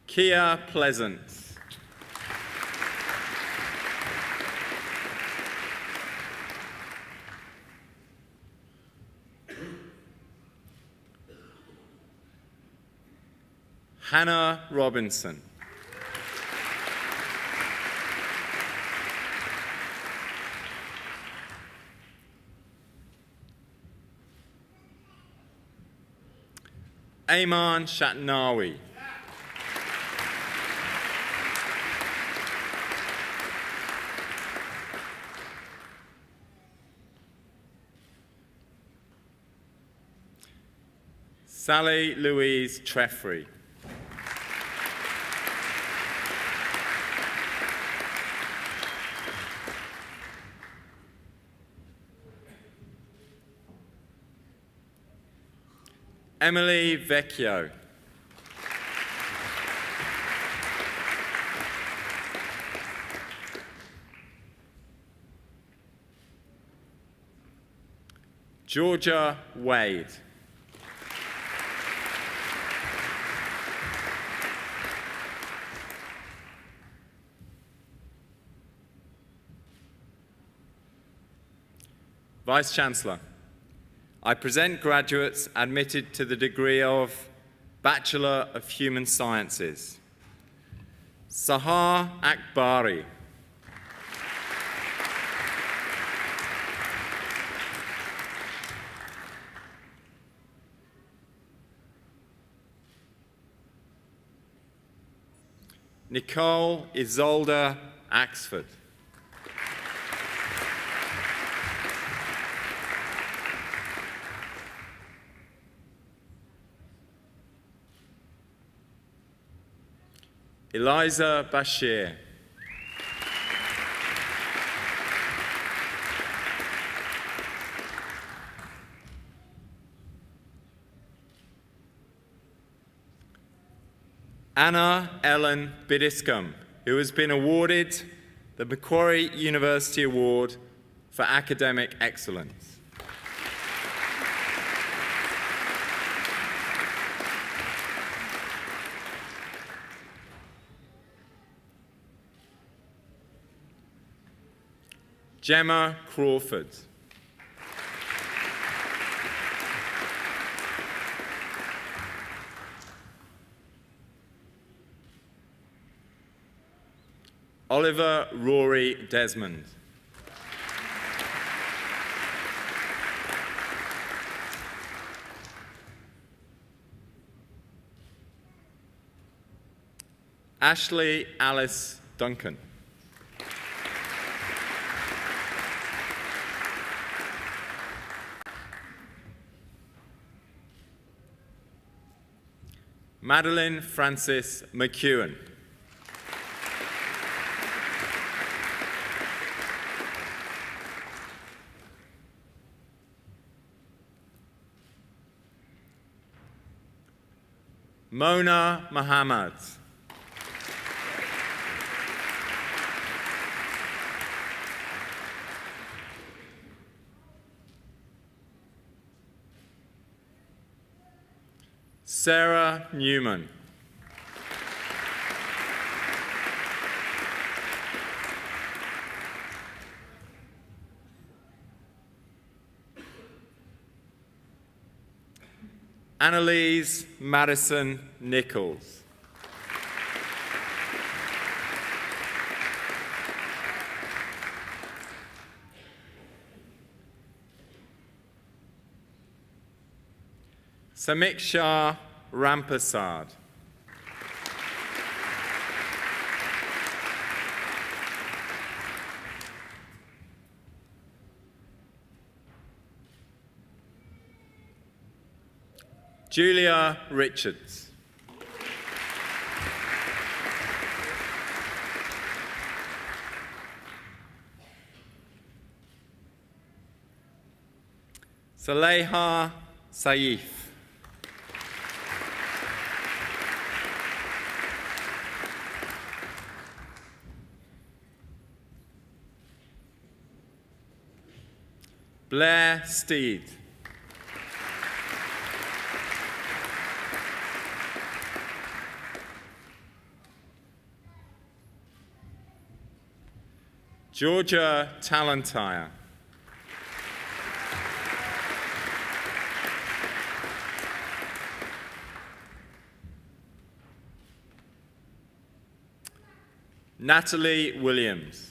Kia Pleasance. Hannah Robinson. Ayman Shatnawi. Sally Louise Treffry. Emily Vecchio. Georgia Wade. Vice-Chancellor, I present graduates admitted to the degree of Bachelor of Human Sciences. Sahar Akbari. Nicole Isolda Axford. Eliza Bashir. Anna Ellen Bidiscombe, who has been awarded the Macquarie University Award for Academic Excellence. Gemma Crawford. Oliver Rory Desmond. Ashley Alice Duncan. Madeline Frances McEwen. Mona Muhammad. Sarah Newman. Annalise Madison Nichols. Samiksha Rampasad. Julia Richards. Saleha Saif. Blair Steed. Georgia Talentire. Natalie Williams.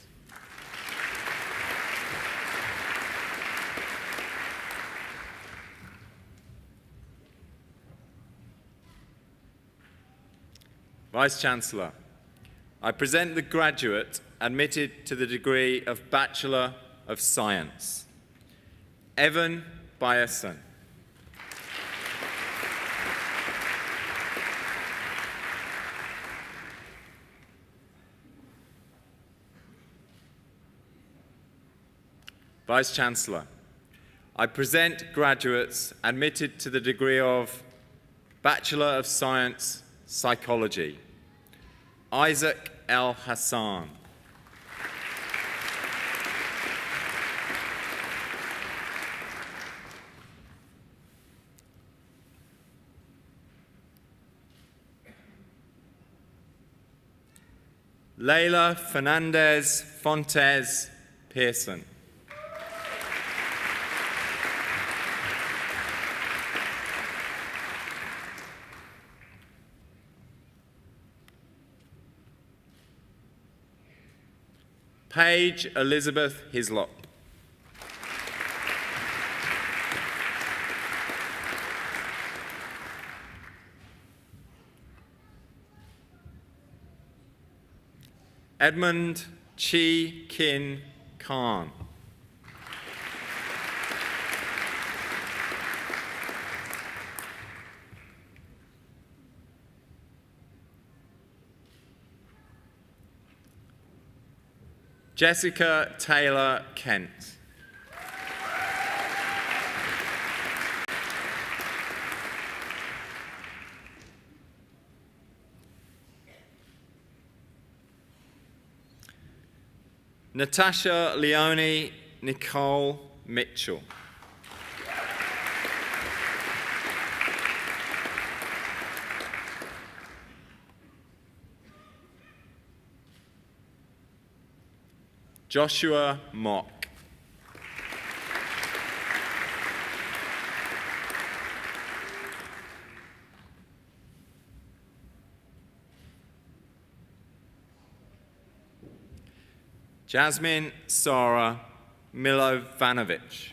Vice-Chancellor, I present the graduate admitted to the degree of Bachelor of Science, Evan Byerson. Vice-Chancellor, I present graduates admitted to the degree of Bachelor of Science, Psychology, Isaac El Hassan. Leila Fernandez Fontes Pearson. Paige Elizabeth Hislop. Edmund Chi Kin Khan. Jessica Taylor Kent. Natasha Leonie Nicole Mitchell. Joshua Mock. Jasmine Sara Milovanovic.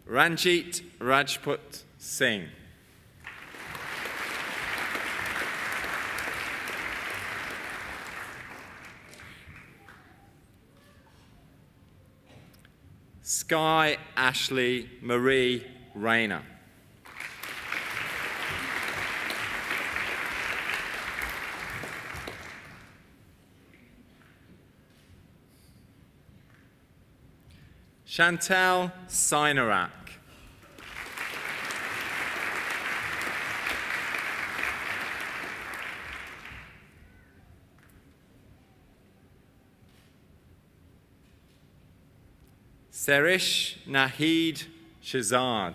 Ranjit Rajput Singh. Sky Ashley Marie Rayner. Chantal Sinarak. Serish Nahid Shazad.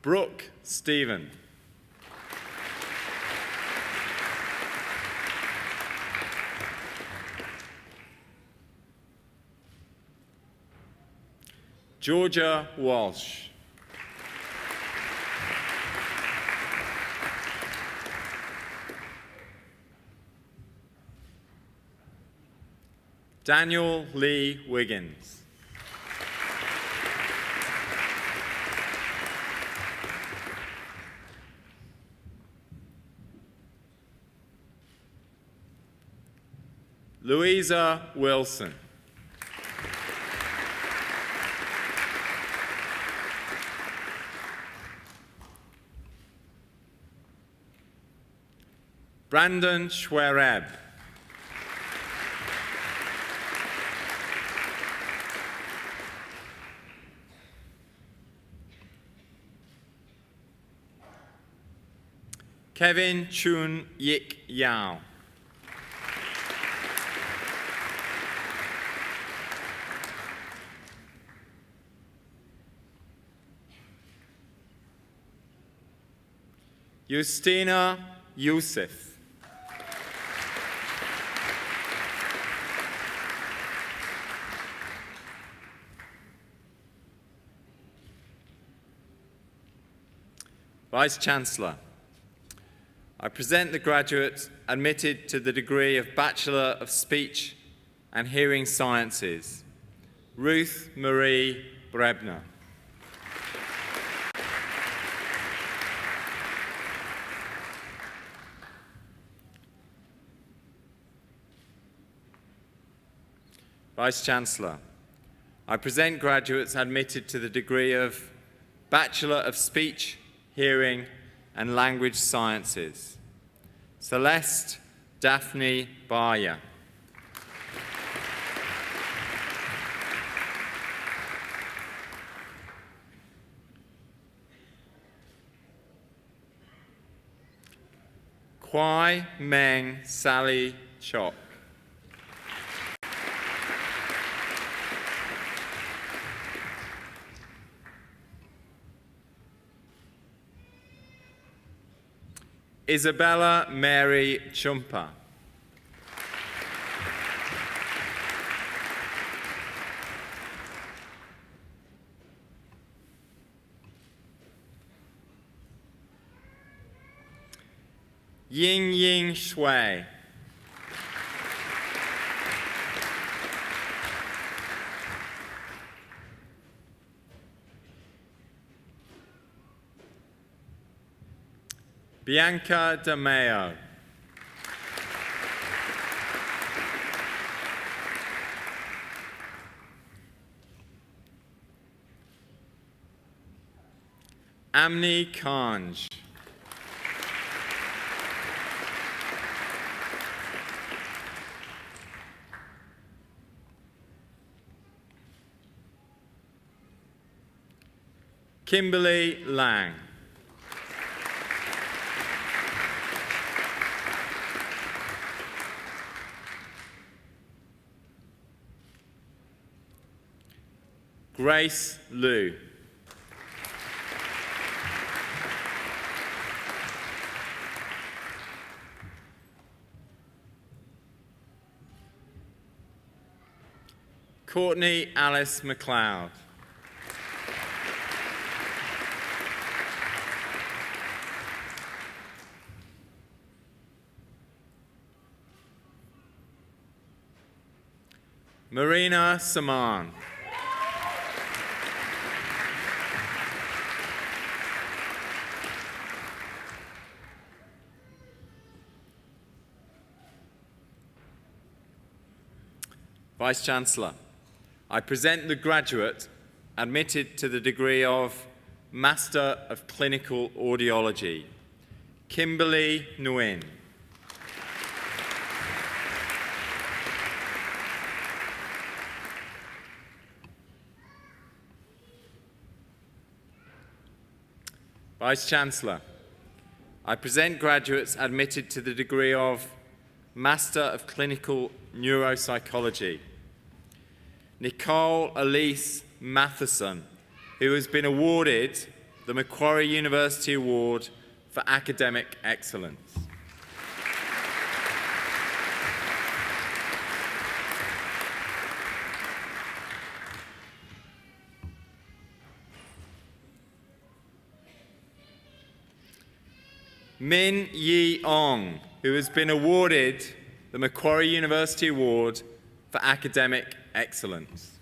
Brooke Stephen. Georgia Walsh. Daniel Lee Wiggins. Louisa Wilson. Brandon Schwereb. Kevin Chun Yik Yao. Justina Youssef. Vice-Chancellor, I present the graduates admitted to the degree of Bachelor of Speech and Hearing Sciences, Ruth Marie Brebner. Vice-Chancellor, I present graduates admitted to the degree of Bachelor of Speech, Hearing and Language Sciences. Celeste Daphne Barya. Kwai Meng Sally Chok. Isabella Mary Chumpa. Ying Ying Shui. Bianca De Mayo. Amni Kanj. Kimberly Lang. Grace Liu. Courtney Alice MacLeod. Marina Saman. Vice-Chancellor, I present the graduate admitted to the degree of Master of Clinical Audiology, Kimberly Nguyen. Vice-Chancellor, I present graduates admitted to the degree of Master of Clinical Neuropsychology, Nicole Elise Matheson, who has been awarded the Macquarie University Award for Academic Excellence. Min Yi Ong, who has been awarded the Macquarie University Award for Academic Excellence.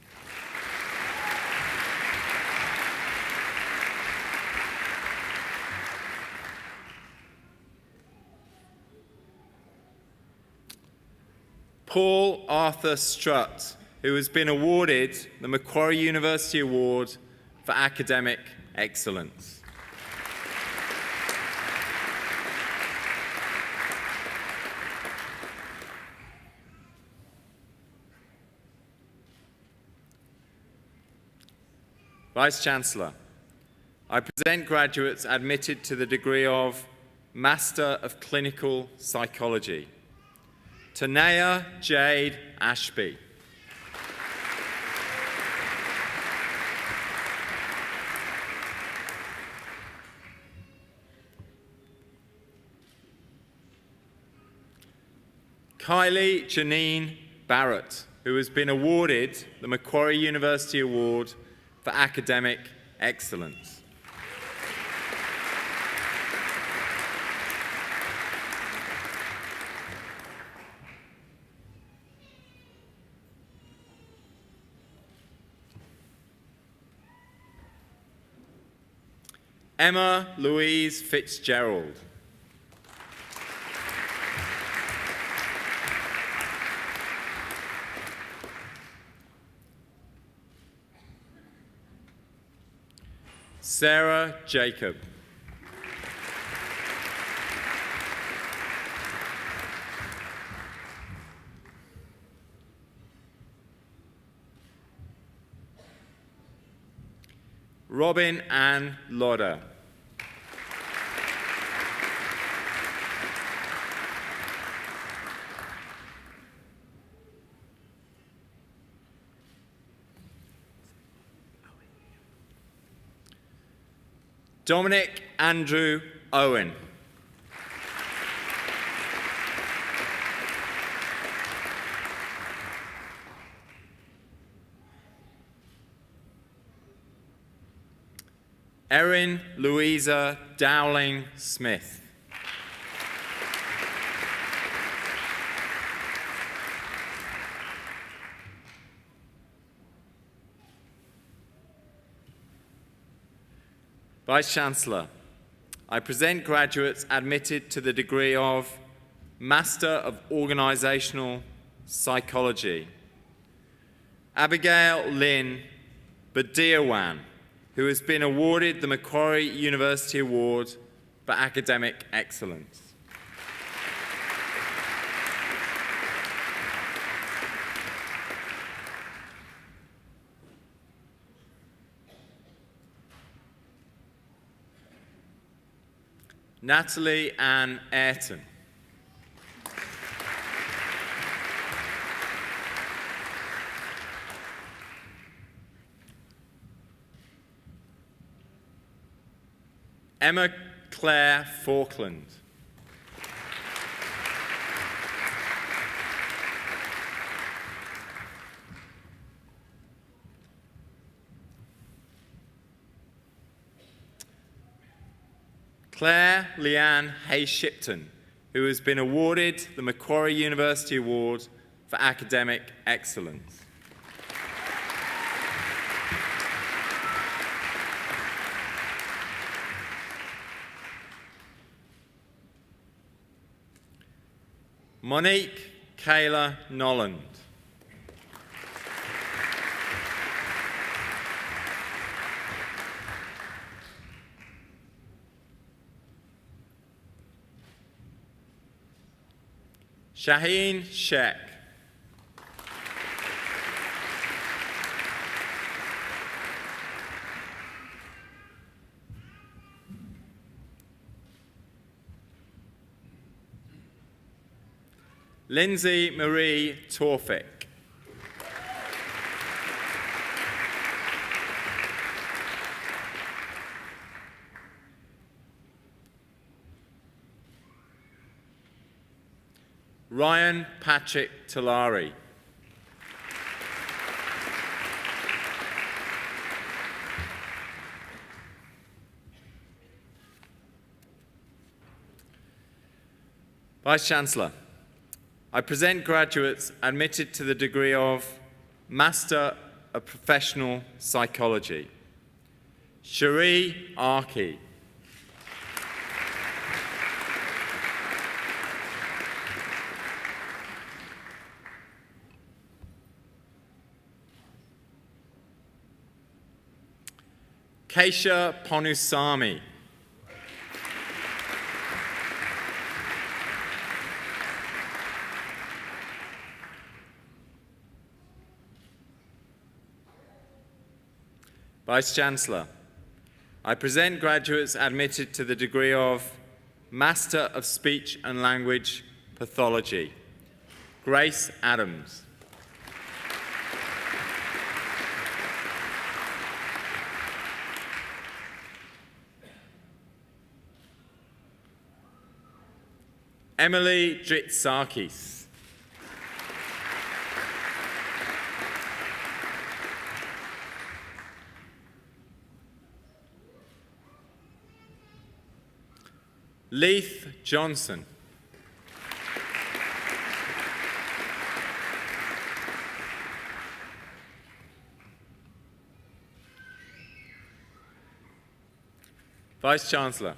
Paul Arthur Strutt, who has been awarded the Macquarie University Award for Academic Excellence. Vice-Chancellor, I present graduates admitted to the degree of Master of Clinical Psychology, Tanea Jade Ashby. Kylie Janine Barrett, who has been awarded the Macquarie University Award for Academic Excellence. Emma Louise Fitzgerald. Sarah Jacob. Robin Ann Lodder. Dominic Andrew Owen. Erin Louisa Dowling Smith. Vice-Chancellor, I present graduates admitted to the degree of Master of Organisational Psychology. Abigail Lynn Badiawan, who has been awarded the Macquarie University Award for Academic Excellence. Natalie Ann Ayrton. Emma Claire Falkland. Claire Leanne Hay-Shipton, who has been awarded the Macquarie University Award for Academic Excellence. Monique Kayla Noland. Shaheen Sheikh. Lindsay Marie Torfik. Ryan Patrick Talari. Vice-Chancellor, I present graduates admitted to the degree of Master of Professional Psychology. Cherie Arki. Keisha Ponusami. Vice-Chancellor, I present graduates admitted to the degree of Master of Speech and Language Pathology. Grace Adams. Emily Dritsakis. Leith Johnson. Vice-Chancellor,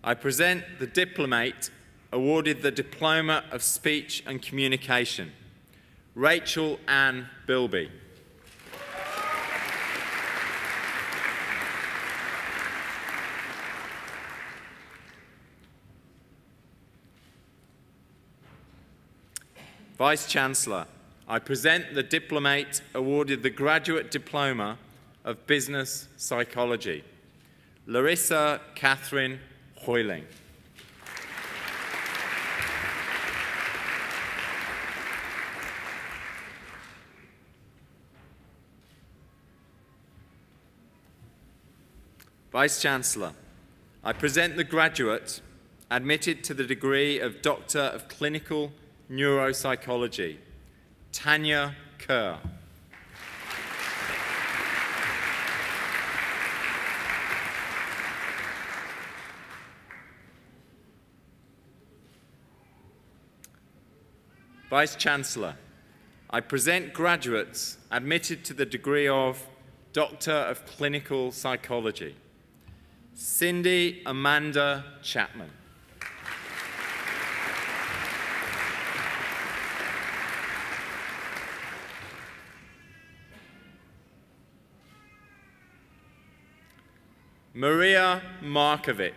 I present the diplomate awarded the Diploma of Speech and Communication, Rachel Ann Bilby. Vice-Chancellor, I present the diplomate awarded the Graduate Diploma of Business Psychology, Larissa Catherine Hoyling. Vice-Chancellor, I present the graduate admitted to the degree of Doctor of Clinical Neuropsychology, Tanya Kerr. Vice-Chancellor, I present graduates admitted to the degree of Doctor of Clinical Psychology, Cindy Amanda Chapman. Maria Markovic.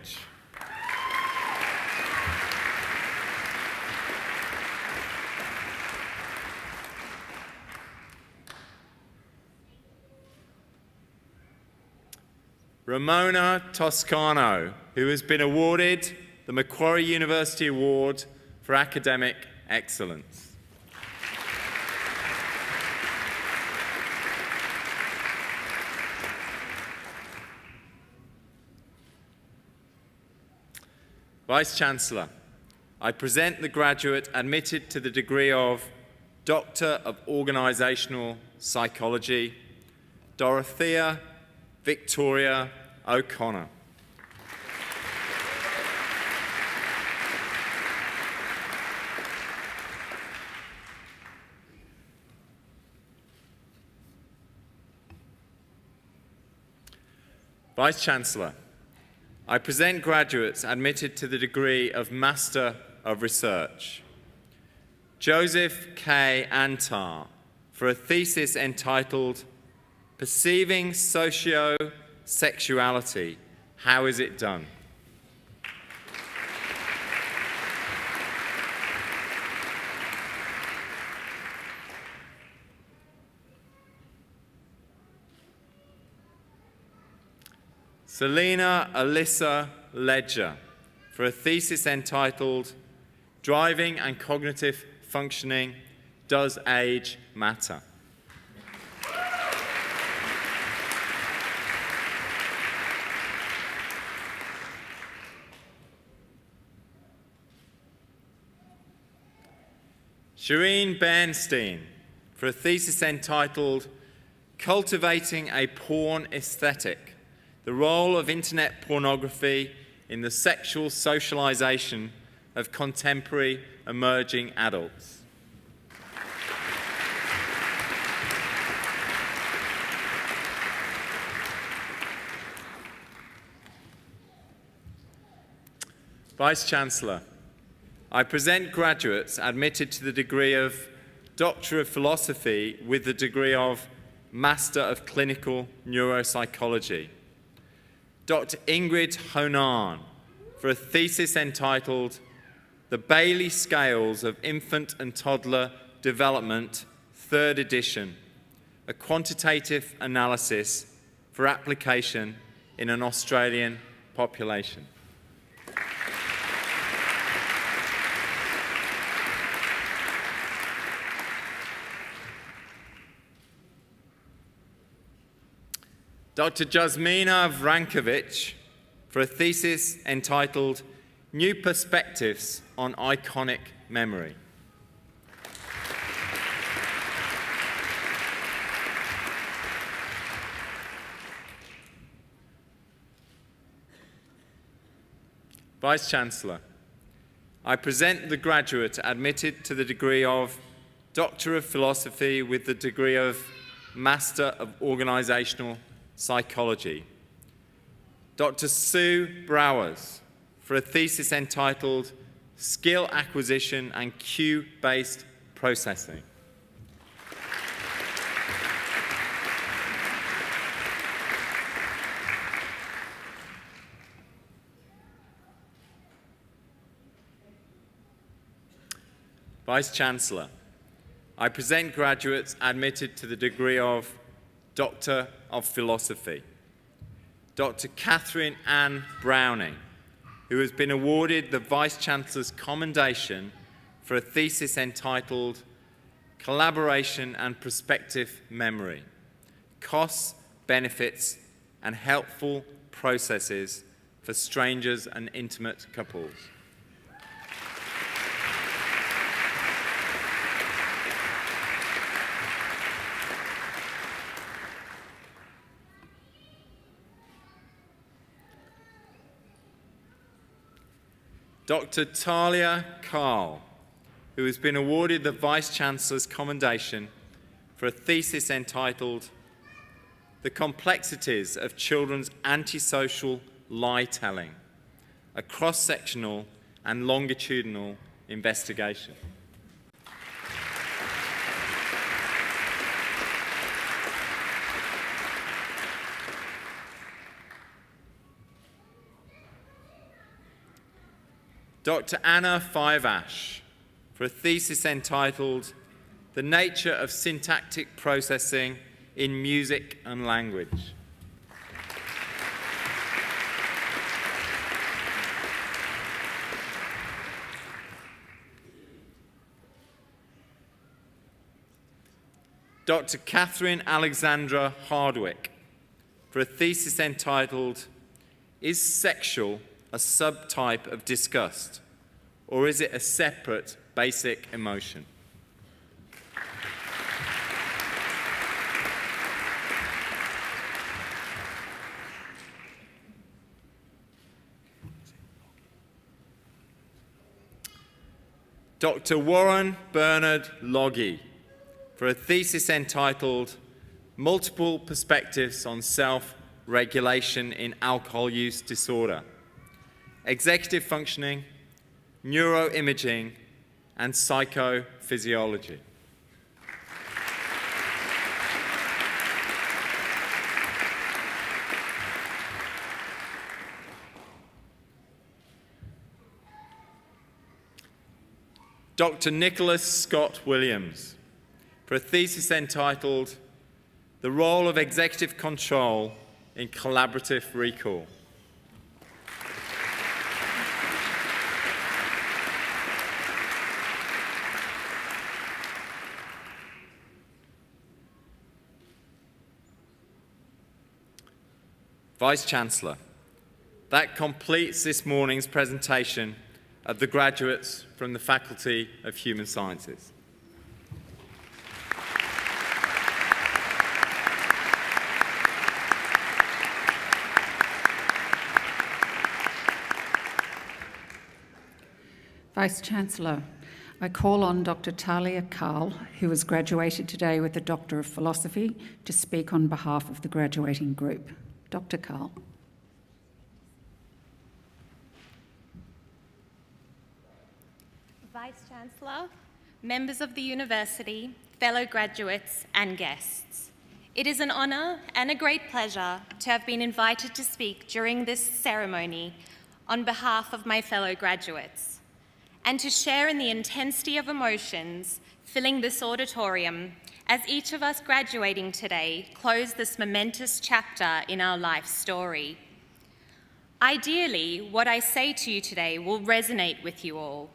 Ramona Toscano, who has been awarded the Macquarie University Award for Academic Excellence. Vice-Chancellor, I present the graduate admitted to the degree of Doctor of Organisational Psychology, Dorothea Victoria O'Connor. Vice-Chancellor, I present graduates admitted to the degree of Master of Research. Joseph K. Antar for a thesis entitled Perceiving Socio-Sexuality, How is it Done? Selena Alyssa Ledger for a thesis entitled Driving and Cognitive Functioning, Does Age Matter? Shireen Bernstein for a thesis entitled Cultivating a Porn Aesthetic, the Role of Internet Pornography in the Sexual Socialisation of Contemporary Emerging Adults. Vice-Chancellor, I present graduates admitted to the degree of Doctor of Philosophy with the degree of Master of Clinical Neuropsychology, Dr. Ingrid Honan for a thesis entitled The Bailey Scales of Infant and Toddler Development, 3rd edition, a quantitative analysis for application in an Australian population. Dr. Jasmina Vrankovic for a thesis entitled New Perspectives on Iconic Memory. Vice-Chancellor, I present the graduate admitted to the degree of Doctor of Philosophy with the degree of Master of Organisational Psychology, Dr. Sue Browers for a thesis entitled Skill Acquisition and Cue-Based Processing. Vice-Chancellor, I present graduates admitted to the degree of Doctor of Philosophy. Dr. Catherine Ann Browning, who has been awarded the Vice-Chancellor's Commendation for a thesis entitled Collaboration and Prospective Memory, Costs, Benefits and Helpful Processes for Strangers and Intimate Couples. Dr. Talia Carl, who has been awarded the Vice-Chancellor's Commendation for a thesis entitled The Complexities of Children's Antisocial Lie-Telling, a cross-sectional and longitudinal investigation. Dr. Anna Fiveash, for a thesis entitled The Nature of Syntactic Processing in Music and Language. Dr. Catherine Alexandra Hardwick, for a thesis entitled Is Sexual a Subtype of Disgust, or is it a separate basic emotion? Dr. Warren Bernard Logie, for a thesis entitled Multiple Perspectives on Self-Regulation in Alcohol Use Disorder, Executive Functioning, Neuroimaging, and Psychophysiology. Dr. Nicholas Scott Williams, for a thesis entitled The Role of Executive Control in Collaborative Recall. Vice-Chancellor, that completes this morning's presentation of the graduates from the Faculty of Human Sciences. Vice-Chancellor, I call on Dr. Talia Carl, who has graduated today with the Doctor of Philosophy, to speak on behalf of the graduating group. Dr. Carl. Vice-Chancellor, members of the University, fellow graduates and guests. It is an honour and a great pleasure to have been invited to speak during this ceremony on behalf of my fellow graduates, and to share in the intensity of emotions filling this auditorium as each of us graduating today close this momentous chapter in our life story. Ideally, what I say to you today will resonate with you all.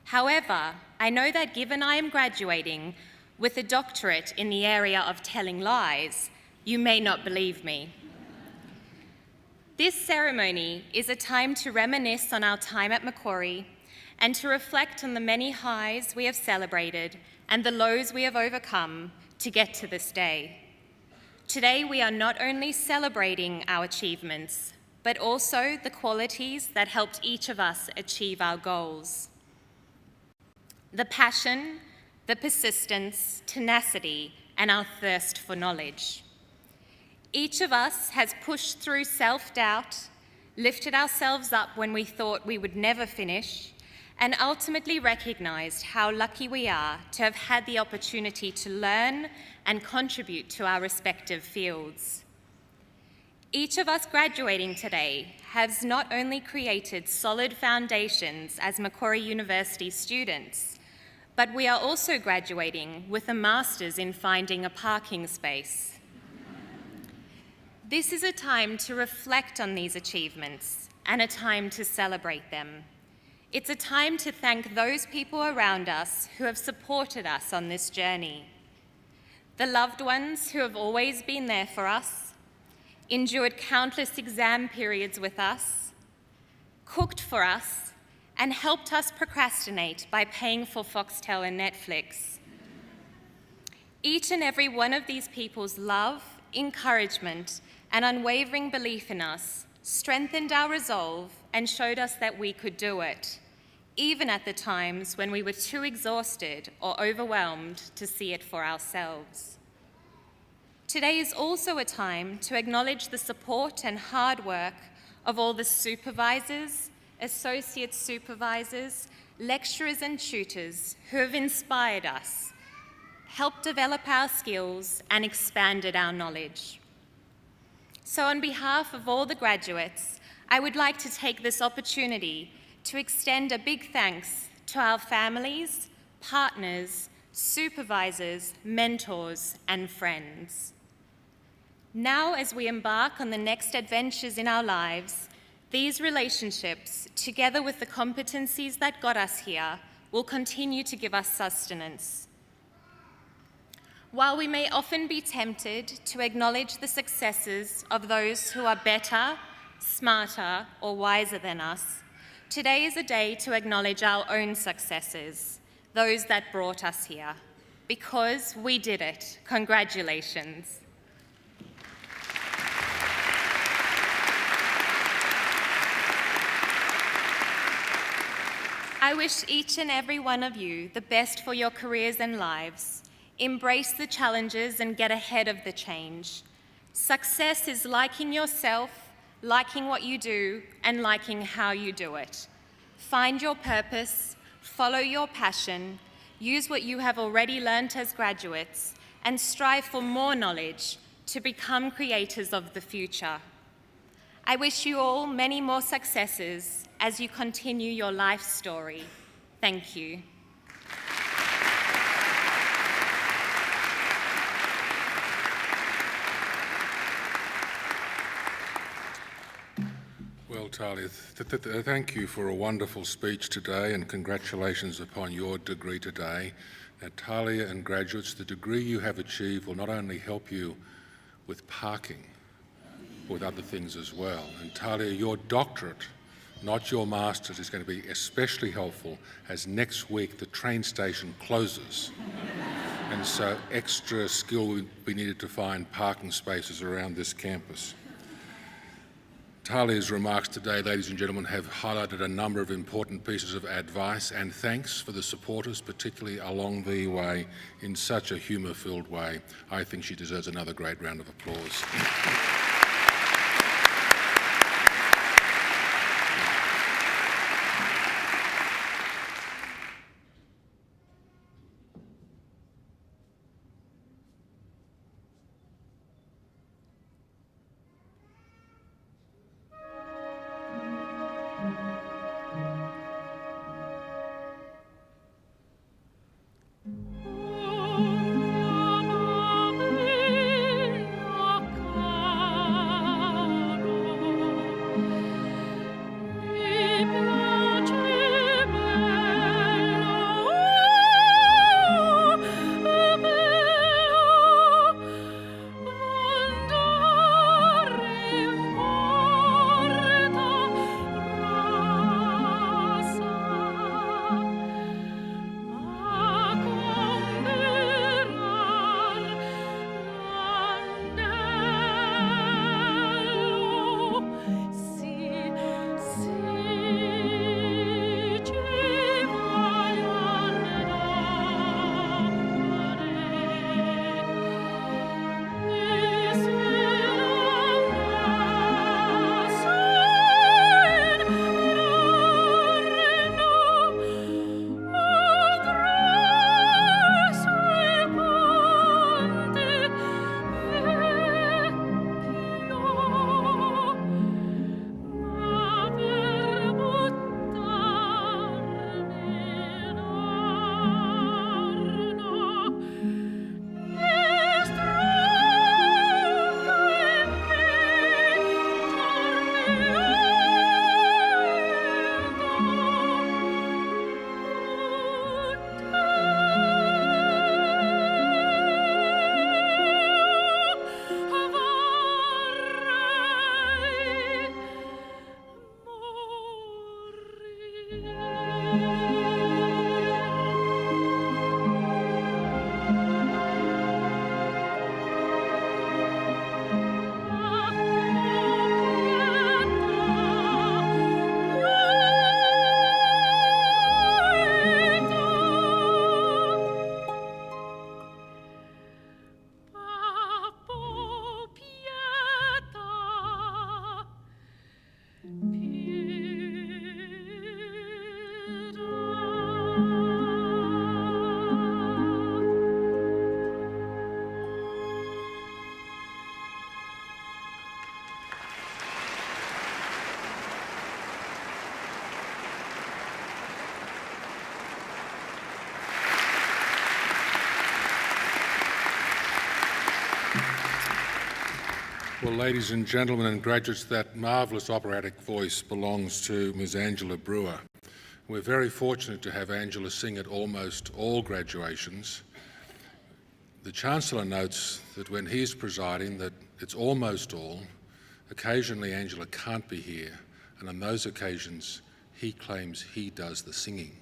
However, I know that given I am graduating with a doctorate in the area of telling lies, you may not believe me. This ceremony is a time to reminisce on our time at Macquarie and to reflect on the many highs we have celebrated and the lows we have overcome to get to this day. Today, we are not only celebrating our achievements, but also the qualities that helped each of us achieve our goals. The passion, the persistence, tenacity, and our thirst for knowledge. Each of us has pushed through self-doubt, lifted ourselves up when we thought we would never finish, and ultimately recognised how lucky we are to have had the opportunity to learn and contribute to our respective fields. Each of us graduating today has not only created solid foundations as Macquarie University students, but we are also graduating with a master's in finding a parking space. This is a time to reflect on these achievements and a time to celebrate them. It's a time to thank those people around us who have supported us on this journey. The loved ones who have always been there for us, endured countless exam periods with us, cooked for us, and helped us procrastinate by paying for Foxtel and Netflix. Each and every one of these people's love, encouragement, and unwavering belief in us strengthened our resolve and showed us that we could do it, even at the times when we were too exhausted or overwhelmed to see it for ourselves. Today is also a time to acknowledge the support and hard work of all the supervisors, associate supervisors, lecturers and tutors who have inspired us, helped develop our skills and expanded our knowledge. So on behalf of all the graduates, I would like to take this opportunity to extend a big thanks to our families, partners, supervisors, mentors, and friends. Now, as we embark on the next adventures in our lives, these relationships, together with the competencies that got us here, will continue to give us sustenance. While we may often be tempted to acknowledge the successes of those who are better, smarter, or wiser than us, today is a day to acknowledge our own successes, those that brought us here. Because we did it. Congratulations. I wish each and every one of you the best for your careers and lives. Embrace the challenges and get ahead of the change. Success is liking yourself, liking what you do, and liking how you do it. Find your purpose, follow your passion, use what you have already learnt as graduates, and strive for more knowledge to become creators of the future. I wish you all many more successes as you continue your life story. Thank you. Well, Talia, thank you for a wonderful speech today and congratulations upon your degree today. Now, Talia and graduates, the degree you have achieved will not only help you with parking, but with other things as well. And Talia, your doctorate, not your master's, is going to be especially helpful as next week the train station closes. And so extra skill will be needed to find parking spaces around this campus. Talia's remarks today, ladies and gentlemen, have highlighted a number of important pieces of advice and thanks for the supporters, particularly along the way in such a humour-filled way. I think she deserves another great round of applause. Well, ladies and gentlemen and graduates, that marvellous operatic voice belongs to Ms. Angela Brewer. We're very fortunate to have Angela sing at almost all graduations. The Chancellor notes that when he's presiding that it's almost all. Occasionally Angela can't be here, and on those occasions he claims he does the singing.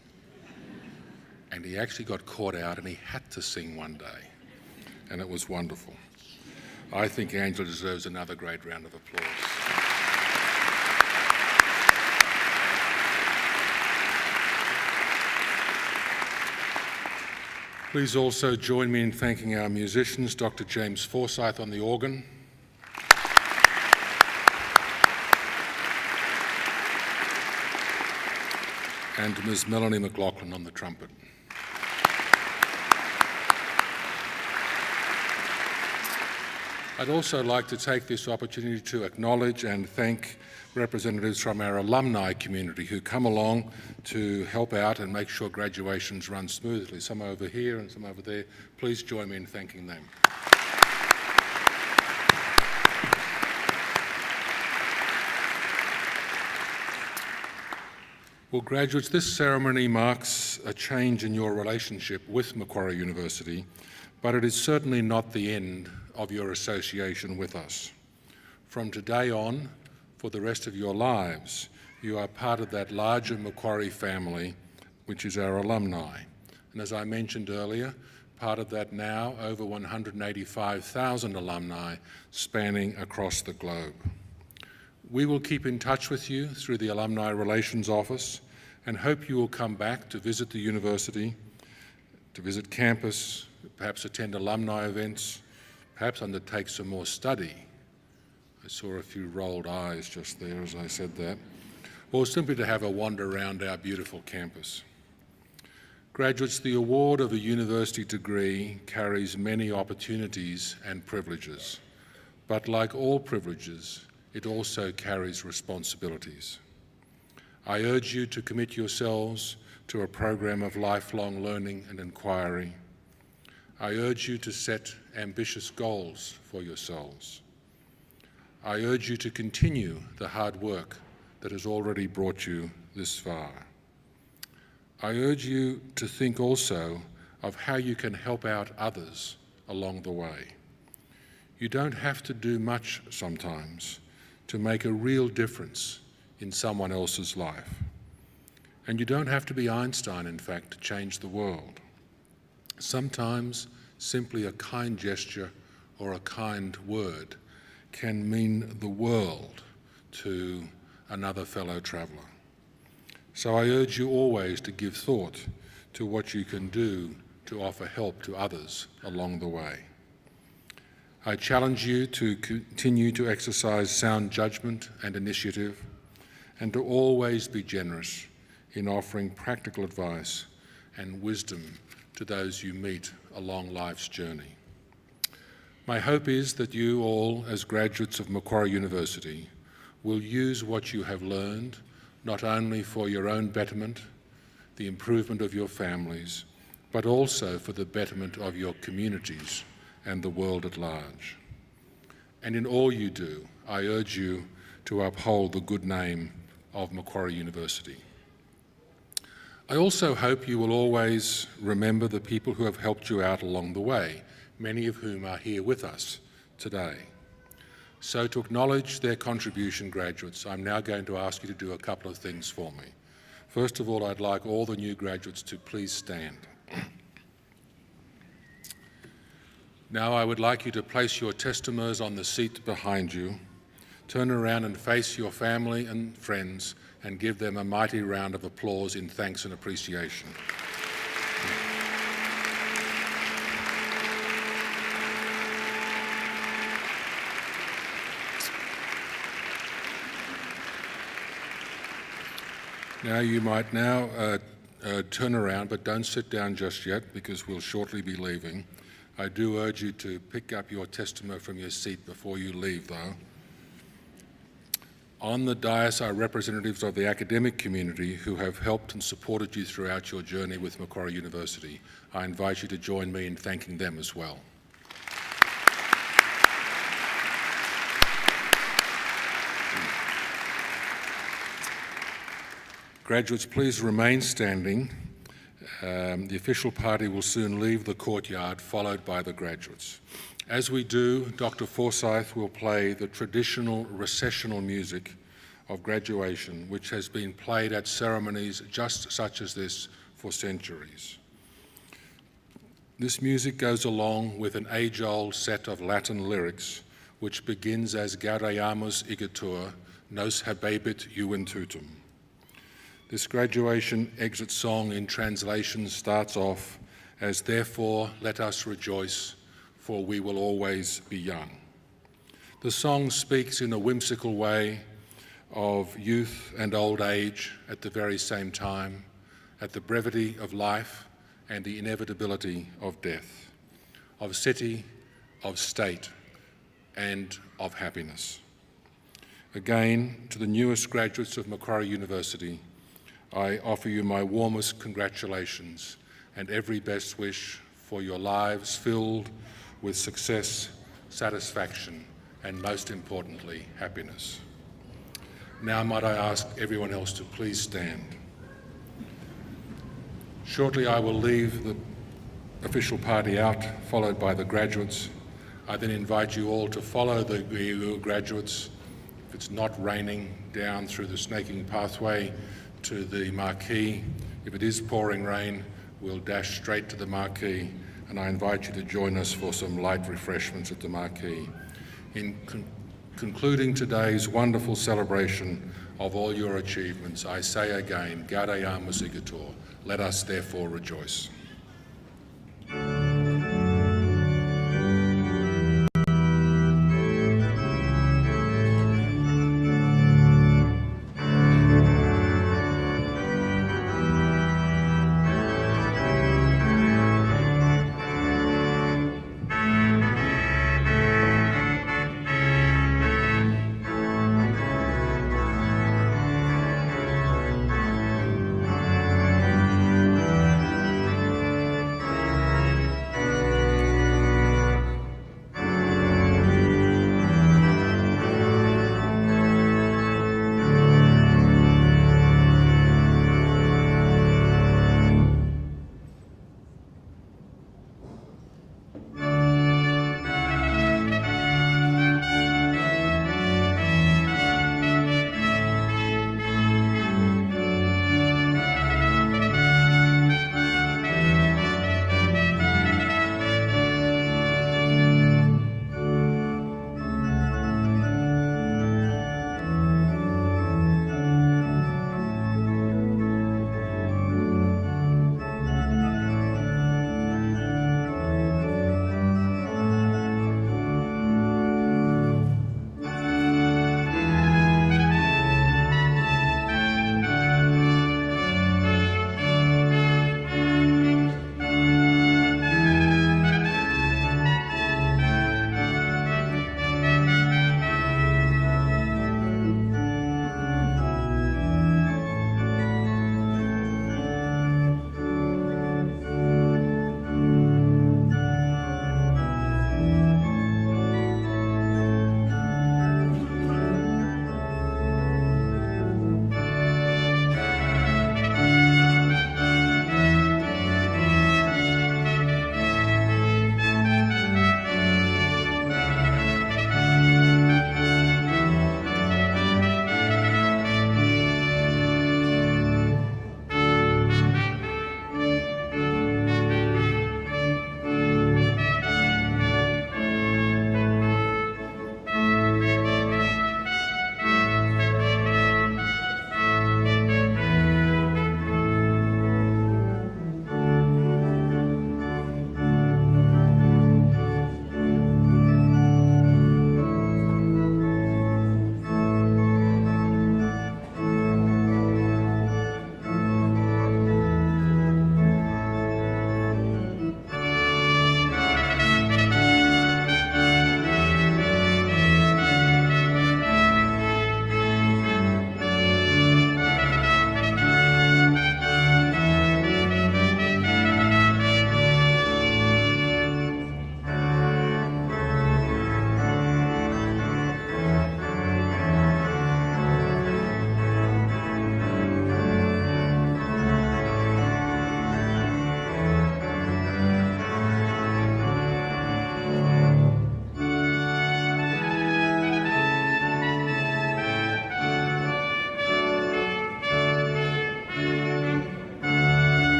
And he actually got caught out and he had to sing one day, and it was wonderful. I think Angela deserves another great round of applause. Please also join me in thanking our musicians, Dr. James Forsyth on the organ, and Ms. Melanie McLaughlin on the trumpet. I'd also like to take this opportunity to acknowledge and thank representatives from our alumni community who come along to help out and make sure graduations run smoothly. Some over here and some over there. Please join me in thanking them. Well, graduates, this ceremony marks a change in your relationship with Macquarie University, but it is certainly not the end of your association with us. From today on, for the rest of your lives, you are part of that larger Macquarie family, which is our alumni. And as I mentioned earlier, part of that now over 185,000 alumni spanning across the globe. We will keep in touch with you through the Alumni Relations Office and hope you will come back to visit the university, to visit campus, perhaps attend alumni events, perhaps undertake some more study. I saw a few rolled eyes just there as I said that. Or simply to have a wander around our beautiful campus. Graduates, the award of a university degree carries many opportunities and privileges, but like all privileges, it also carries responsibilities. I urge you to commit yourselves to a program of lifelong learning and inquiry. I urge you to set ambitious goals for yourselves. I urge you to continue the hard work that has already brought you this far. I urge you to think also of how you can help out others along the way. You don't have to do much sometimes to make a real difference in someone else's life. And you don't have to be Einstein, in fact, to change the world. Sometimes simply a kind gesture or a kind word can mean the world to another fellow traveller. So I urge you always to give thought to what you can do to offer help to others along the way. I challenge you to continue to exercise sound judgment and initiative, and to always be generous in offering practical advice and wisdom to those you meet along life's journey. My hope is that you all, as graduates of Macquarie University, will use what you have learned not only for your own betterment, the improvement of your families, but also for the betterment of your communities and the world at large. And in all you do, I urge you to uphold the good name of Macquarie University. I also hope you will always remember the people who have helped you out along the way, many of whom are here with us today. So to acknowledge their contribution, graduates, I'm now going to ask you to do a couple of things for me. First of all, I'd like all the new graduates to please stand. Now I would like you to place your testimonials on the seat behind you. Turn around and face your family and friends and give them a mighty round of applause in thanks and appreciation. Now you might turn around, but don't sit down just yet because we'll shortly be leaving. I do urge you to pick up your testimony from your seat before you leave, though. On the dais are representatives of the academic community who have helped and supported you throughout your journey with Macquarie University. I invite you to join me in thanking them as well. Graduates, please remain standing. The official party will soon leave the courtyard, followed by the graduates. As we do, Dr. Forsyth will play the traditional recessional music of graduation, which has been played at ceremonies just such as this for centuries. This music goes along with an age-old set of Latin lyrics, which begins as Gaudeamus igitur, nos habebit juventutum. This graduation exit song in translation starts off as, therefore, let us rejoice, for we will always be young. The song speaks in a whimsical way of youth and old age at the very same time, at the brevity of life and the inevitability of death, of city, of state, and of happiness. Again, to the newest graduates of Macquarie University, I offer you my warmest congratulations and every best wish for your lives filled with success, satisfaction, and most importantly, happiness. Now might I ask everyone else to please stand. Shortly I will leave the official party out, followed by the graduates. I then invite you all to follow the graduates, if it's not raining, down through the snaking pathway to the marquee. If it is pouring rain, we'll dash straight to the marquee, and I invite you to join us for some light refreshments at the marquee. In concluding today's wonderful celebration of all your achievements, I say again, Gaudeamus igitur, let us therefore rejoice.